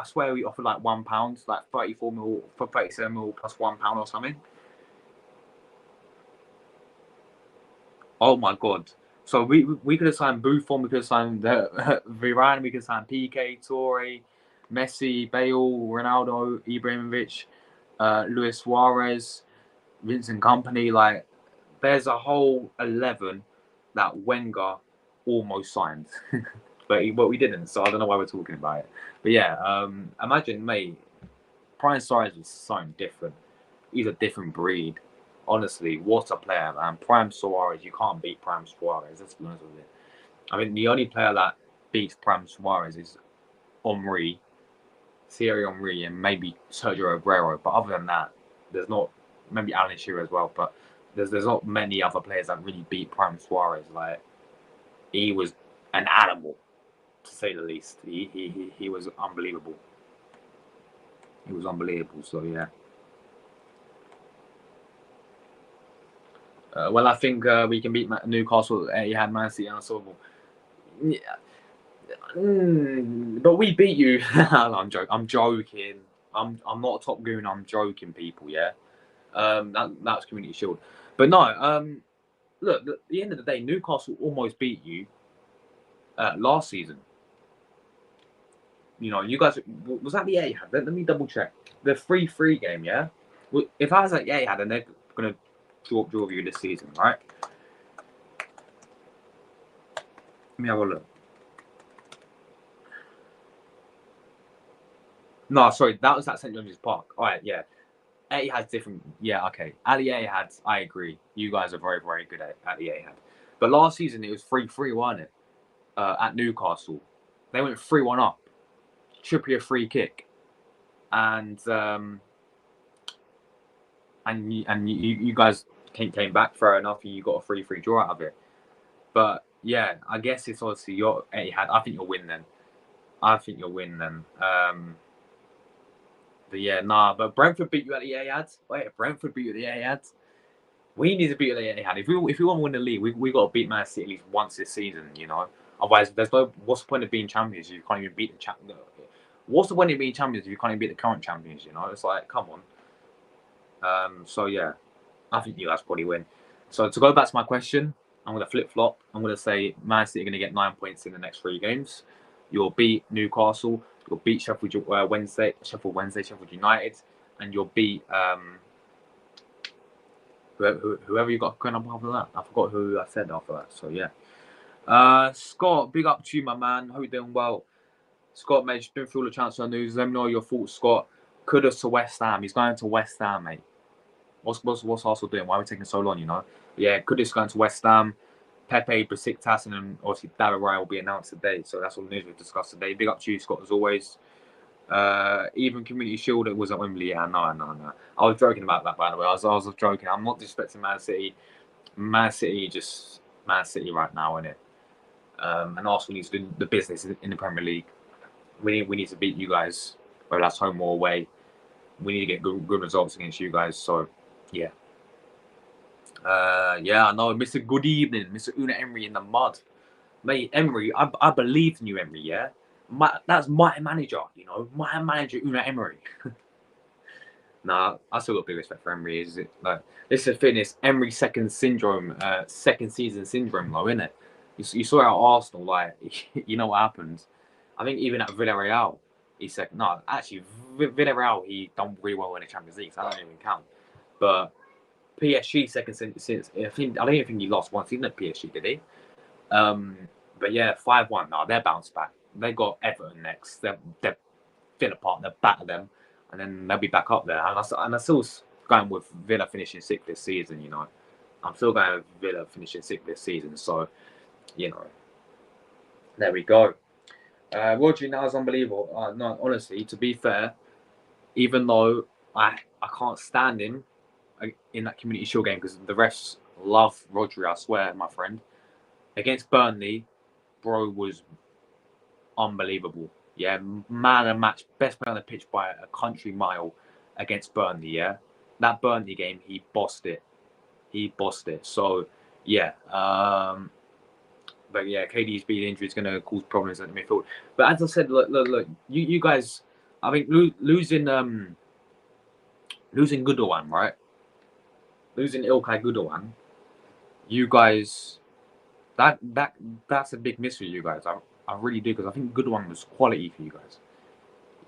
swear we offered like £1, like 34 mil for 37 mil plus £1 or something. Oh my god! So we could have signed Buffon. We could have signed Varane. We could have signed PK, Toure, Messi, Bale, Ronaldo, Ibrahimovic, Luis Suarez, Vincent Kompany. Like, there's a whole 11 that Wenger almost signed, but we didn't. So I don't know why we're talking about it. But yeah, imagine, mate, Prime Suarez was something different. He's a different breed. Honestly, what a player, man. Prime Suarez, you can't beat Prime Suarez. Let's be honest with it. I mean, the only player that beats Prime Suarez is Henry, Thierry Henry, and maybe Sergio Aguero. But other than that, there's not. Maybe Alan Shearer as well. But there's not many other players that really beat Prime Suarez. Like, he was an animal, to say the least. He was unbelievable. He was unbelievable. So yeah. Well, I think we can beat Newcastle. He had Man City unsolvable. Yeah. But we beat you. No, I'm joking. I'm not a top goon. I'm joking, people. Yeah. That's Community Shield. But no. Look. At the end of the day, Newcastle almost beat you last season. You know, you guys, was that the Etihad? Let me double check. The 3-3 game, yeah. If I was at Etihad, then they're gonna draw you this season, right? Let me have a look. No, sorry, that was at St James's Park. All right, yeah. Etihad's different. Yeah, okay. At the Etihad, I agree. You guys are very, very good at the Etihad. But last season it was 3-3, wasn't it? At Newcastle, they went 3-1 up. Trippier free kick, and you guys came back. Fair enough. You got a 3-3 draw out of it. But yeah, I guess it's obviously your Etihad. I think you'll win then. But yeah, nah. But Brentford beat you at the Etihad. Wait, Brentford beat you at the Etihad. We need to beat the Etihad. If we want to win the league, we got to beat Man City at least once this season. You know. Otherwise, what's the point of being champions if you can't even beat the champ? What's the point of being champions if you can't even beat the current champions? You know, it's like, come on. So yeah, I think you guys probably win. So to go back to my question, I'm going to flip flop. I'm going to say Man City are going to get 9 points in the next 3 games. You'll beat Newcastle. You'll beat Sheffield United, and you'll beat whoever you got going up after that. I forgot who I said after that. So yeah. Scott, big up to you, my man. Hope you're doing well. Scott, mate, just been through all the transfer news. Let me know your thoughts, Scott. Kudas to West Ham. He's going to West Ham, mate. What's Arsenal doing? Why are we taking so long, you know? Yeah, Kudas going to West Ham. Pepe, Besiktas, and then obviously David Raya will be announced today. So that's all the news we've discussed today. Big up to you, Scott, as always. Even Community Shield, it was at Wembley. Yeah, no. I was joking about that, by the way. I was joking. I'm not disrespecting Man City. Man City right now, innit? And Arsenal needs to do the business in the Premier League. We need to beat you guys, whether that's home or away. we need to get good results against you guys. So, yeah. Yeah, I know, Mr. Good Evening, Mr. Una Emery in the mud. Mate, Emery, I believed in you, Emery, yeah? That's my manager, you know? My manager, Una Emery. Nah, I still got big respect for Emery. Is it like this is fitness Emery second syndrome, second season syndrome, though, isn't it? You saw it at Arsenal, like you know what happened. I think even at Villarreal, he said no. Actually, Villarreal he done really well in the Champions League. So I don't even count. But PSG second since I don't even think he lost one season at PSG, did he? But yeah, 5-1. Now they're bounced back. They got Everton next. They're fit apart. They're batter them, and then they'll be back up there. And I'm still going with Villa finishing sixth this season. You know, I'm still going with Villa finishing sixth this season. So, you know, there we go. Rodri now is unbelievable. No, honestly, to be fair, even though I can't stand him in that Community Shield game because the refs love Rodri, I swear, my friend. Against Burnley, bro was unbelievable. Yeah, man of match, best player on the pitch by a country mile against Burnley. Yeah, that Burnley game, he bossed it. He bossed it. So, yeah. But yeah, KD's being injured is going to cause problems at the midfield. But as I said, look, you guys, I think losing Goodogan, right? Losing Ilkay Goodogan, you guys, that's a big miss for you guys. I really do because I think Goodogan was quality for you guys.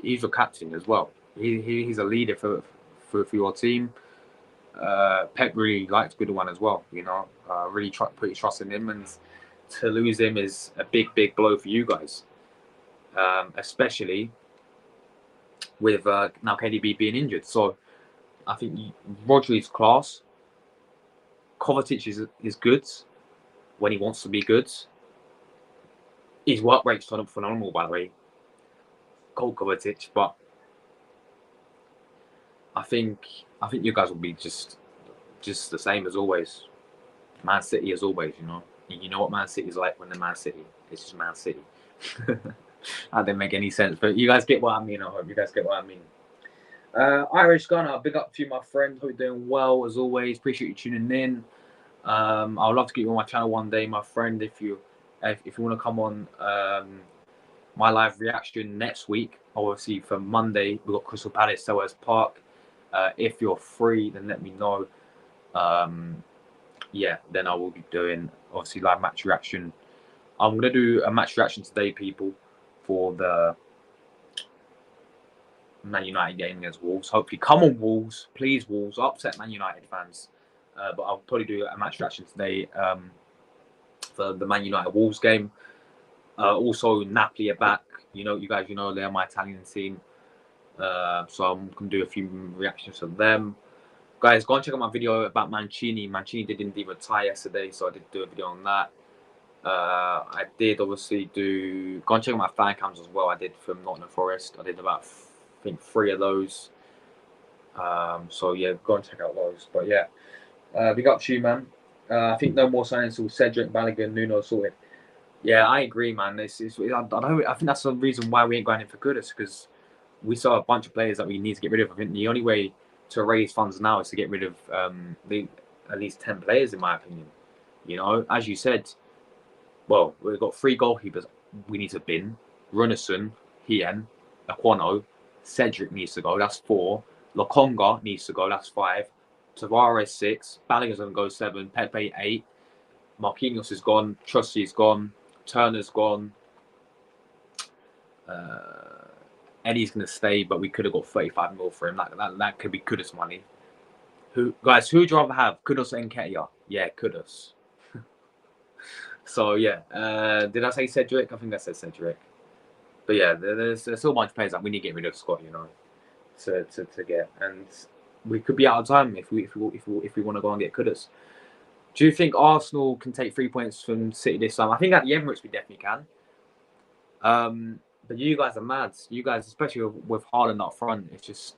He's a captain as well. He's a leader for your team. Pep really liked Goodogan as well. You know, really put his trust in him, and to lose him is a big blow for you guys, especially with now KDB being injured. So I think Rodri's class. Kovacic is good when he wants to be good. His work rate's phenomenal, by the way. Cold Kovacic, but I think you guys will be just the same as always. Man City as always, you know. You know what Man City's like when they're Man City. It's just Man City. That didn't make any sense, but you guys get what I mean. I hope you guys get what I mean. Irish Gunner, big up to you, my friend. Hope you're doing well as always. Appreciate you tuning in. I would love to get you on my channel one day, my friend. If you want to come on my live reaction next week, obviously for Monday we've got Crystal Palace, Selhurst Park. If you're free, then let me know. Yeah, then I will be doing obviously live match reaction. I'm gonna do a match reaction today, people, for the Man United game against Wolves. Hopefully, come on Wolves, please Wolves, upset Man United fans. But I'll probably do a match reaction today for the Man United Wolves game. Also, Napoli are back. You guys, they're my Italian team. So I'm gonna do a few reactions to them. Guys, go and check out my video about Mancini. Mancini didn't even retire yesterday, so I did do a video on that. I did obviously go and check out my fan cams as well. I did from Nottingham Forest. I did about, I think, 3 of those. So yeah, go and check out those. But yeah, big up to you, man. I think no more signings till Cedric, Balogun, Nuno sorted. Yeah, I agree, man. I think that's the reason why we ain't going in for Kudas, because we saw a bunch of players that we need to get rid of. I think the only way to raise funds now is to get rid of at least 10 players, in my opinion. As you said, well, we've got 3 goalkeepers we need to bin. Runarsson, Hien, Aquano, Cedric needs to go, that's 4. Lokonga needs to go, that's 5. Tavares 6, Balogun's going to go 7, Pepe 8, Marquinhos is gone, Trusty's gone, Turner's gone. Eddie's going to stay, but we could have got 35 mil for him. That could be Kudas money. Who would you rather have? Kudas and Nketiah? Yeah, Kudas. So, yeah. Did I say Cedric? I think I said Cedric. But, yeah, there's still a bunch of players that we need to get rid of, Scott, to get. And we could be out of time if we want to go and get Kudas. Do you think Arsenal can take 3 points from City this time? I think at the Emirates we definitely can. But you guys are mad. You guys, especially with Haaland up front, it's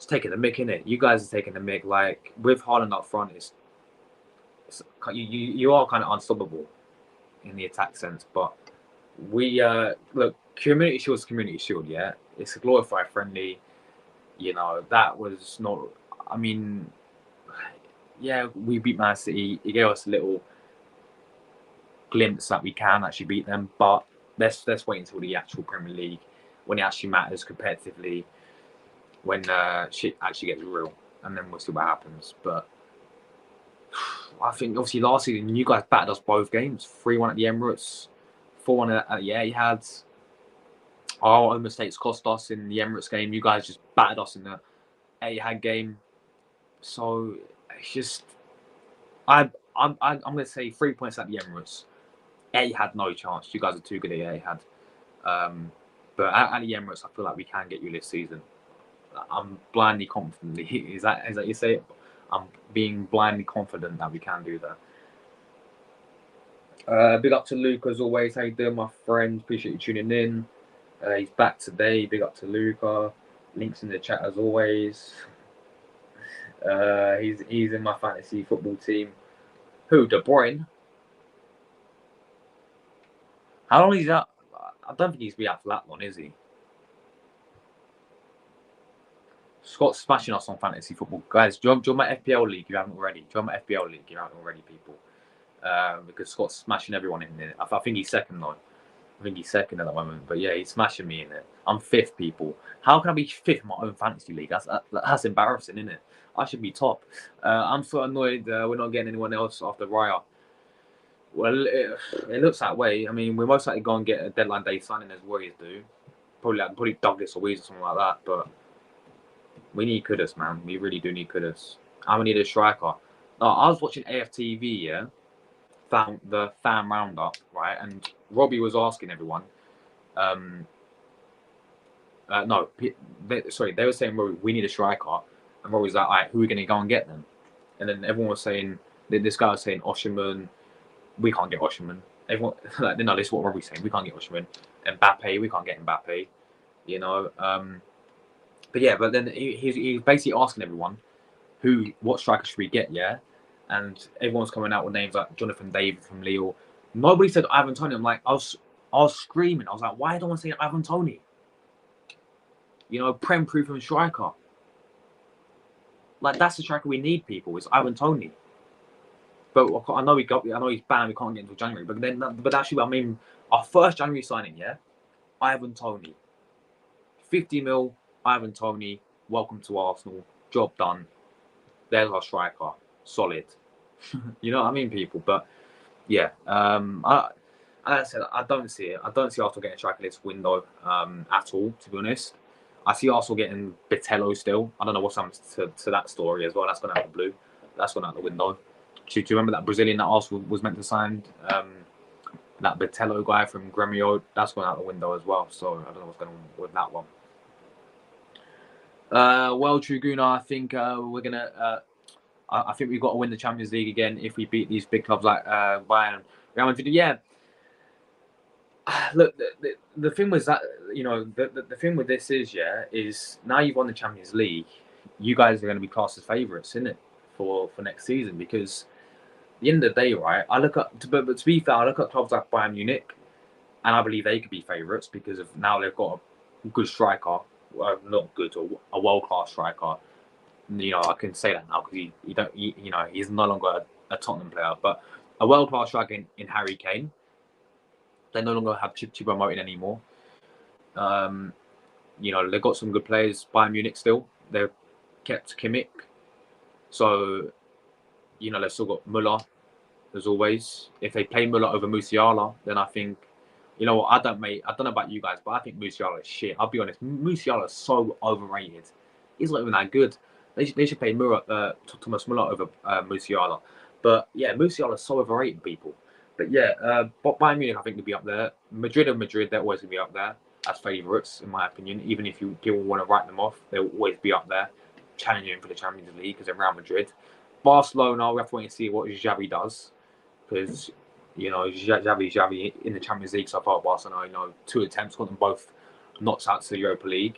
taking the mick, innit? You guys are taking the mick. Like, with Haaland up front, you are kind of unstoppable in the attack sense. But we look, Community Shield is Community Shield, yeah. It's a glorified friendly. You know, that was not. I mean, yeah, we beat Man City. It gave us a little glimpse that we can actually beat them, but let's wait until the actual Premier League, when it actually matters competitively, when shit actually gets real, and then we'll see what happens. But I think obviously last season you guys battered us both games, 3-1 at the Emirates, 4-1 at the Etihad. Our own mistakes cost us in the Emirates game. You guys just battered us in the Etihad game. So it's just, I'm going to say 3 points at the Emirates. Etihad no chance. You guys are too good at Etihad. But at the Emirates, I feel like we can get you this season. I'm blindly confident. Is that you say it? I'm being blindly confident that we can do that. Big up to Luke as always. How you doing, my friend? Appreciate you tuning in. He's back today. Big up to Luca. Links in the chat as always. He's in my fantasy football team. Who? De Bruyne? How long is that? I don't think he's been out for that long, is he? Scott's smashing us on fantasy football. Guys, join my FPL league if you haven't already. Join my FPL league if you haven't already, people. Because Scott's smashing everyone in there. I think he's second though. I think he's second at the moment. But yeah, he's smashing me in it. I'm fifth, people. How can I be fifth in my own fantasy league? That's embarrassing, isn't it? I should be top. I'm so annoyed we're not getting anyone else after Raya. Well, it looks that way. I mean, we're most likely going to get a deadline day signing as Warriors do. Probably Douglas or Weeds or something like that. But we need Kudas, man. We really do need Kudas. And we need a striker. I was watching AFTV, yeah? Found the fan roundup, right? And Robbie was asking everyone. They were saying, Robbie, we need a striker. And Robbie was like, all right, who are we going to go and get them? And then everyone was saying, this guy was saying, Osherman. We can't get Osherman. Everyone, like, no, this is what Robbie's saying. We can't get Osherman. Mbappe, we can't get Mbappe. You know, but then he's basically asking everyone, what striker should we get, yeah? And everyone's coming out with names like Jonathan David from Lille. Nobody said Ivan Toney. I'm like, I was screaming. I was like, why don't I say Ivan Toney? You know, Prem proven striker. Like, that's the striker we need, people. It's Ivan Toney. But I know he's banned. We can't get until January. But actually, I mean, our first January signing, yeah, Ivan Toney, 50 mil. Ivan Toney, welcome to Arsenal. Job done. There's our striker. Solid. You know what I mean, people? But yeah, as I said, I don't see it. I don't see Arsenal getting a striker this window at all, to be honest. I see Arsenal getting Bitello still. I don't know what's happened to that story as well. That's gone out the blue. That's gone out the window. Do you remember that Brazilian that Arsenal was meant to sign? That Bitello guy from Gremio, that's gone out the window as well. So I don't know what's going on with that one. Well, Truguna, I think we're gonna. I think we've got to win the Champions League again if we beat these big clubs like Bayern, Real Madrid. Yeah. Look, the thing was that, you know, the thing with this is now you've won the Champions League, you guys are going to be classed as favourites, isn't it, for next season? Because at the end of the day, right, but to be fair, I look at clubs like Bayern Munich, and I believe they could be favourites because of now they've got a good striker, not good, or a world-class striker. You know, I can say that now because he's no longer a Tottenham player, but a world-class striker in Harry Kane. They no longer have Choupo-Moting anymore. You know, they've got some good players. Bayern Munich still. They've kept Kimmich. So, you know, they've still got Müller, as always. If they play Müller over Musiala, then I think, you know what, I don't know about you guys, but I think Musiala is shit. I'll be honest. Musiala is so overrated. He's not even that good. They should play Thomas Müller over Musiala. But, yeah, Musiala is so overrated, people. But yeah, Bayern Munich, I think, will be up there. Madrid, they're always going to be up there as favourites, in my opinion. Even if people want to write them off, they'll always be up there, challenging for the Champions League because they're Real Madrid. Barcelona, we have to wait and see what Xavi does. Because, you know, Xavi in the Champions League so far, Barcelona, you know, 2 attempts, got them both knocked out to the Europa League.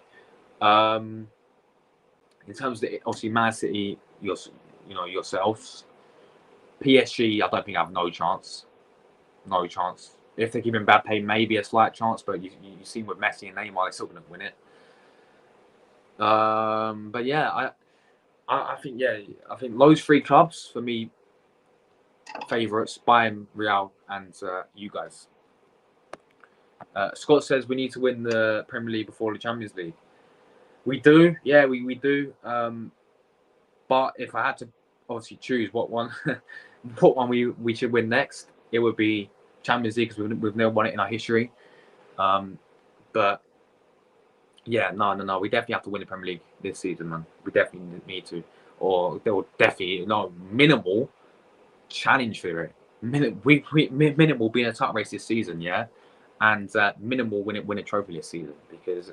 In terms of, obviously, Man City, yourselves. PSG, I don't think I have no chance. No chance. If they keep Mbappe, maybe a slight chance, but you see with Messi and Neymar, they're still going to win it. But yeah, I think those three clubs for me, favourites: Bayern, Real, and you guys. Scott says we need to win the Premier League before the Champions League. We do, yeah, we do. But if I had to obviously choose what one, what one we should win next, it would be Champions League because we've never won it in our history. But yeah, no, we definitely have to win the Premier League this season, man. We definitely need to, or there will definitely minimal challenge for it. Minimal being a title race this season, yeah, and minimal win a trophy this season, because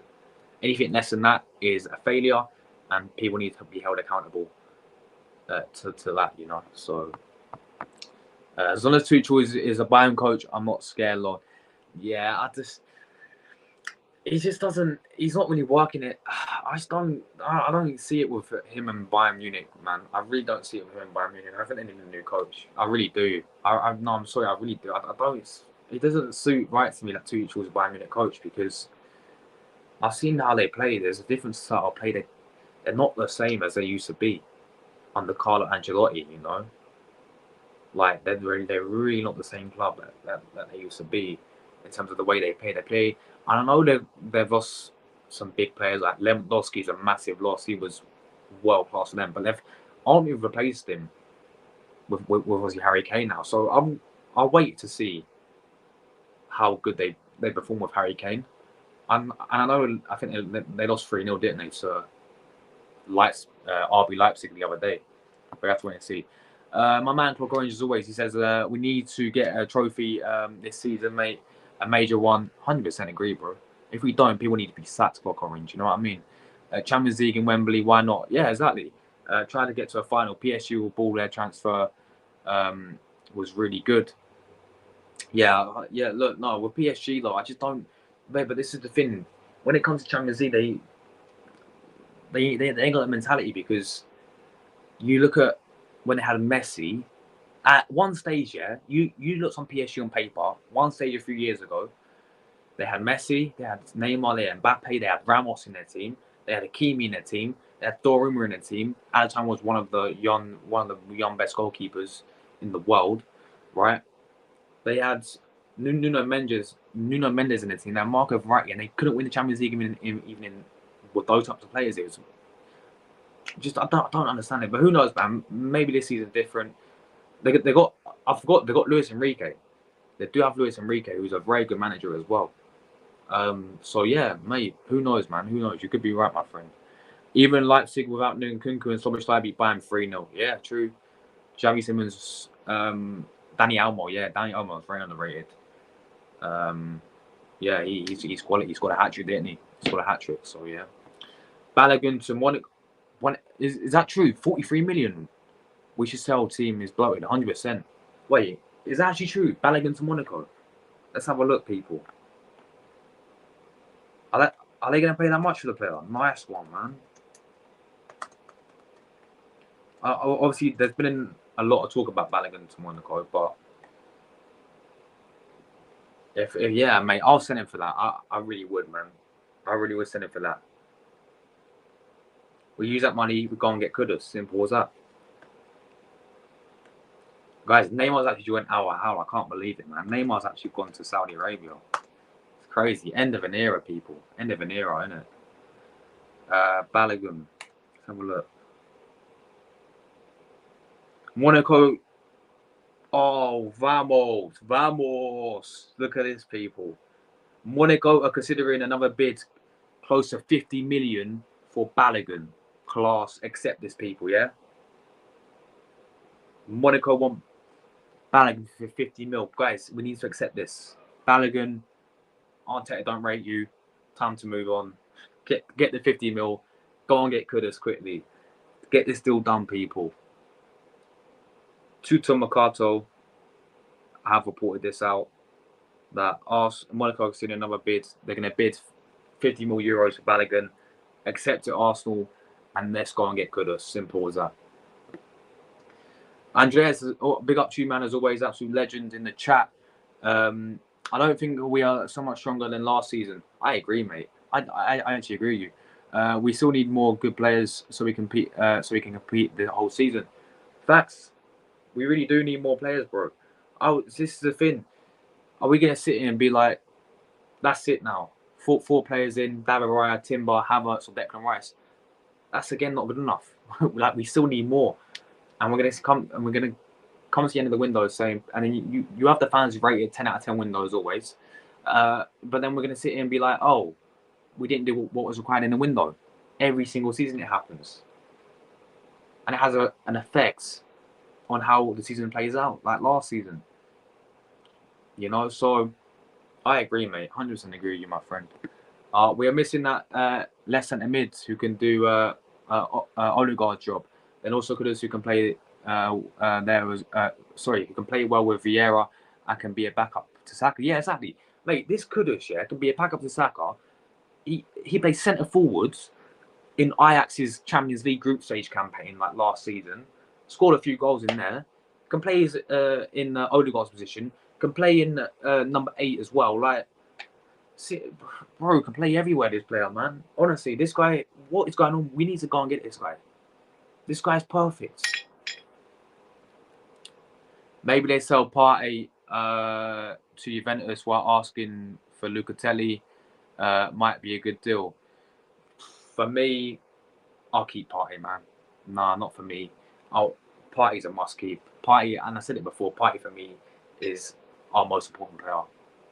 anything less than that is a failure, and people need to be held accountable to that, you know. So as long as Tuchel is a Bayern coach, I'm not scared, Lord. Yeah, he just doesn't. He's not really working it. I don't see it with him and Bayern Munich, man. I really don't see it with him and Bayern Munich. I think they need a new coach. I really do. No, I'm sorry. I really do. I don't. It doesn't suit right to me that Tuchel's a Bayern Munich coach, because I've seen how they play. There's a different style of play. They're not the same as they used to be under Carlo Ancelotti. You know, like they're really not the same club that they used to be in terms of the way they play. They play. I know they've lost some big players. Like Lewandowski's a massive loss. He was world class for them, but they've only replaced him with obviously Harry Kane now. So I'll wait to see how good they perform with Harry Kane. And I think they lost 3-0, didn't they? So RB Leipzig the other day. We have to wait and see. My man Clock Orange, as always, he says we need to get a trophy this season, mate. A major one. 100% agree, bro. If we don't, people need to be sacked, Clock Orange. You know what I mean? Champions League in Wembley, why not? Yeah, exactly. Try to get to a final. PSG will ball their transfer was really good. Yeah. Look, no, with PSG, though, I just don't. But this is the thing. When it comes to Champions League, they ain't got the mentality, because you look at when they had Messi. At one stage, yeah, you looked on PSG on paper. One stage a few years ago, they had Messi, they had Neymar, they had Mbappe, they had Ramos in their team, they had Hakimi in their team, they had Donnarumma in their team. At the time, was one of the young best goalkeepers in the world, right? They had Nuno Mendes in the team. They had Marco Verratti, and they couldn't win the Champions League even in with those types of players. It was just I don't understand it, but who knows, man? Maybe this season's different. They got Luis Enrique. They do have Luis Enrique, who's a very good manager as well. So yeah, mate, who knows, man? Who knows? You could be right, my friend. Even Leipzig without Nkunku and Szoboszlai beat Bayern 3-0. Yeah, true. Xavi Simons, Dani Olmo. Yeah, Dani Olmo is very underrated. Yeah, he's quality. He's got a hat trick, didn't he? He's got a hat trick. So yeah. Balogun to Monaco. Is that true? 43 million. We should sell team is bloated 100%. Wait, is that actually true? Balogun to Monaco. Let's have a look, people. Are they going to pay that much for the player? Nice one, man. Obviously, there's been a lot of talk about Balogun to Monaco, but if yeah, mate, I'll send him for that. I really would, man. I really would send him for that. We use that money, we go and get Kudas. Simple as that. Guys, Neymar's actually joined Al Ahly. I can't believe it, man. Neymar's actually gone to Saudi Arabia. It's crazy. End of an era, people. End of an era, isn't it? Balogun. Let's have a look. Monaco. Oh, vamos. Look at this, people. Monaco are considering another bid close to 50 million for Balogun. Class. Accept this, people, yeah? Monaco want Balogun for 50 mil. Guys, we need to accept this. Balogun, Arteta don't rate you. Time to move on. Get the 50 mil. Go and get Kudas quickly. Get this deal done, people. Tuto Mercato have reported this out, that Monaco are seeing another bid. They're going to bid 50 mil euros for Balogun. Accept it, Arsenal, and let's go and get Kudas. Simple as that. Andreas, big up to you, man, as always. Absolute legend in the chat. I don't think we are so much stronger than last season. I agree, mate. I actually agree with you. We still need more good players so we can compete the whole season. Facts. We really do need more players, bro. This is the thing. Are we gonna sit in and be like, that's it now? Four players in: David Raya, Timber, Havertz, or Declan Rice. That's again not good enough. Like, we still need more, and we're gonna come to the end of the window saying, and then you have the fans who rated 10 out of 10 windows always, but then we're gonna sit here and be like, oh, we didn't do what was required in the window. Every single season it happens, and it has an effect on how the season plays out, like last season. You know, so I agree, mate. 100% agree with you, my friend. We are missing that left centre mids who can do Odegaard's job. Then also Kudas who can play who can play well with Vieira and can be a backup to Saka. Yeah, exactly. Mate, this Kudas, can be a backup to Saka. He plays centre forwards in Ajax's Champions League group stage campaign like last season. Scored a few goals in there. Can play in Odegaard's position. Can play in number 8 as well. Like, bro, can play everywhere, this player, man. Honestly, this guy, what is going on? We need to go and get this guy. This guy's perfect. Maybe they sell Partey to Juventus while asking for Locatelli. Might be a good deal. For me, I'll keep Partey, man. Nah, not for me. Partey's a must keep. Partey, and I said it before, Partey for me is our most important player.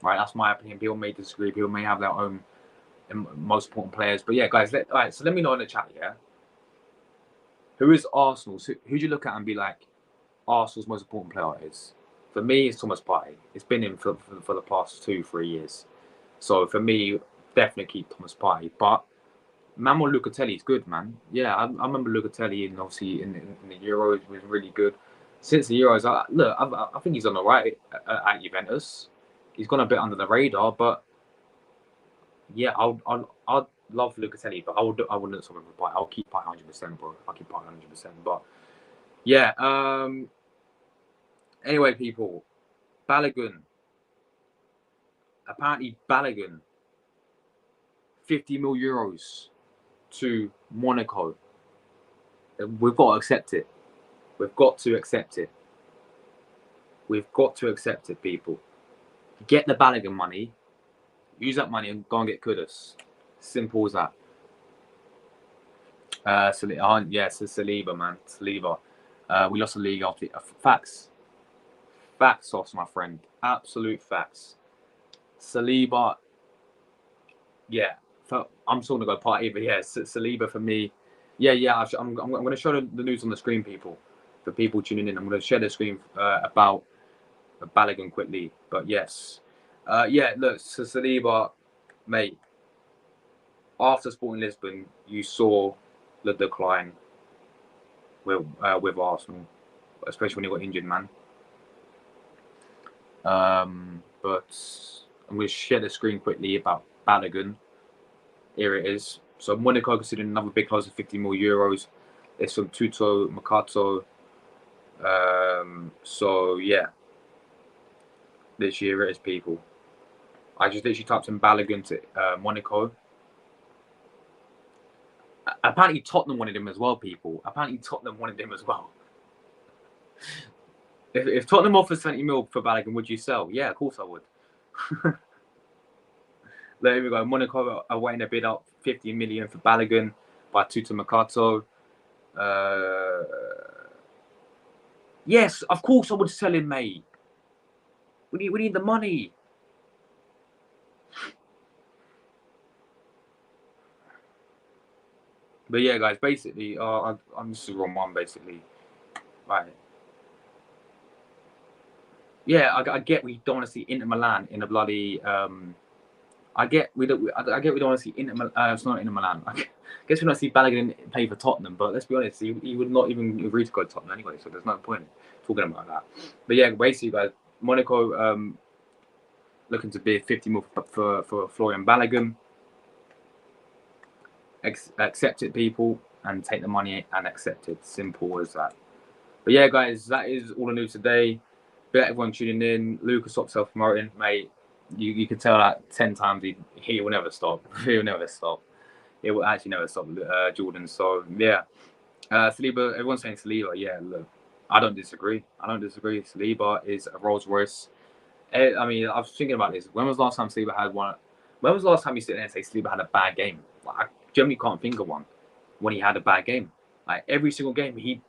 Right, that's my opinion. People may disagree. People may have their own most important players. But yeah, guys, so let me know in the chat, who is Arsenal's? Who do you look at and be like, Arsenal's most important player is? For me, it's Thomas Partey. It's been him for the past 2-3 years. So for me, definitely keep Thomas Partey. But Manuel Locatelli is good, man. Yeah, I remember Locatelli, and obviously in the Euros was really good. Since the Euros, I think he's on the right at Juventus. He's gone a bit under the radar, but yeah, I'd love Locatelli, but I wouldn't swap him for Partey. I'll keep Partey 100%, bro. I'll keep Partey 100%. But yeah, anyway, people, Balogun. Apparently, Balogun, 50 mil euros to Monaco. We've got to accept it. We've got to accept it. We've got to accept it, people. Get the Balogun money. Use that money and go and get Kudas. Simple as that. Saliba, man. Saliba. We lost the league after facts. Facts, Sauce, my friend. Absolute facts. Saliba. Yeah. I'm still going to go Partey, but yeah, Saliba for me. Yeah. I'm going to show the news on the screen, people. For people tuning in, I'm going to share the screen about Balogun quickly. But yes. Look, so Saliba, mate, after Sporting Lisbon, you saw the decline with Arsenal, especially when he got injured, man. But I'm going to share the screen quickly about Balogun. Here it is. So Monaco considering another big close of 50 mil euros. It's from Tuto Mercato. So yeah, this year it is, people. I just literally typed in Balogun to Monaco. Apparently Tottenham wanted him as well, people. If Tottenham offers 70 mil for Balogun, would you sell? Yeah, of course I would. There we go. Monaco are weighing a bid up 50 million for Balogun by Tuto Mercato. Yes, of course I would sell him, mate. We need the money. But yeah, guys, basically, I'm just the wrong one, basically. Right. Yeah, I get we don't want to see Inter Milan in a bloody. I get we don't want to see Inter Milan. It's not Inter Milan. I guess we don't see Balogun play for Tottenham, but let's be honest, he would not even agree to go to Tottenham anyway, so there's no point talking about that. But yeah, basically, guys, Monaco looking to bid 50 mil for Florian Balogun. Accept it, people, and take the money and accept it. Simple as that. But yeah, guys, that is all the news today. Bet everyone tuning in. Lucas, stop self-promoting, mate. You can tell that 10 times he will never stop. He'll never stop. it will actually never stop Jordan. So yeah, Saliba. Everyone's saying Saliba. Yeah, look, I don't disagree. Saliba is a Rolls Royce. I mean, I was thinking about this. When was the last time Saliba had one? When was the last time you sit there and say Saliba had a bad game? Like, I generally can't think of one when he had a bad game. Like every single game, he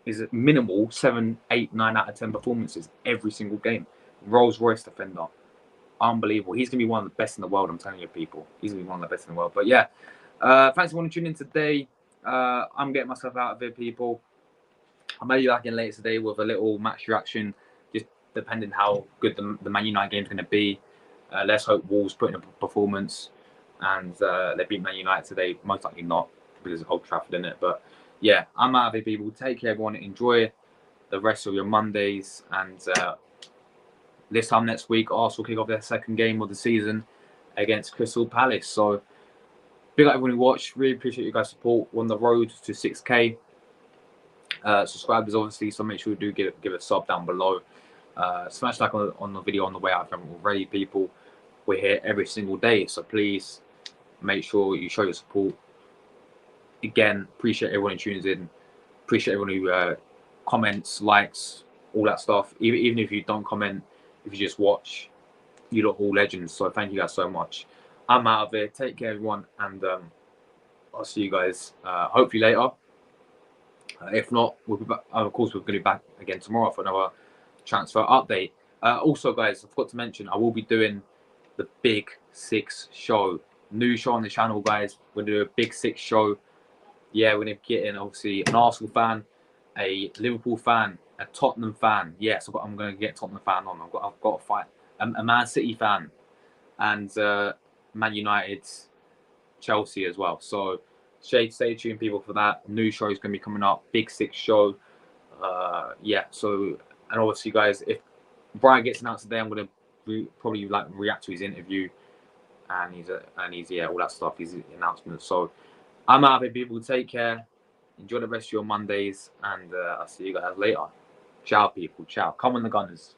is minimal 7, 8, 9 out of 10 performances every single game. Rolls Royce defender, unbelievable. He's gonna be one of the best in the world. I'm telling you, people. He's gonna be one of the best in the world. But yeah, thanks for tuning in today. I'm getting myself out of here, people. I may be back in later today with a little match reaction, just depending how good the Man United game is going to be. Let's hope Wolves put in a performance and they beat Man United today. Most likely not, because it's Old Trafford, in it. But yeah, I'm out of here, people. Take care, everyone. Enjoy the rest of your Mondays. And this time next week, Arsenal kick off their second game of the season against Crystal Palace. So big up everyone who watched. Really appreciate you guys' support. We're on the road to 6K. Subscribers, obviously, so make sure you do give a sub down below. Smash like on the video on the way out if you haven't already, people. We're here every single day, so please make sure you show your support. Again, appreciate everyone who tunes in. Appreciate everyone who comments, likes, all that stuff. Even if you don't comment, if you just watch, you lot all legends. So thank you guys so much. I'm out of here. Take care, everyone, and I'll see you guys hopefully later. If not, we'll be back. Of course, we're going to be back again tomorrow for another transfer update. Also, guys, I forgot to mention, I will be doing the Big Six show. New show on the channel, guys. We're going to do a Big Six show. Yeah, we're going to get in, obviously, an Arsenal fan, a Liverpool fan, a Tottenham fan. Yes, I'm going to get Tottenham fan on. I've got to fight a Man City fan and Man United, Chelsea as well. So stay tuned, people, for that. New show is going to be coming up. Big Six show. Yeah. So, and obviously, guys, if Brian gets announced today, I'm going to probably like react to his interview and he's yeah, all that stuff. His announcement. So I'm out of here, people. Take care. Enjoy the rest of your Mondays, and I'll see you guys later. Ciao, people. Ciao. Come on, the Gunners.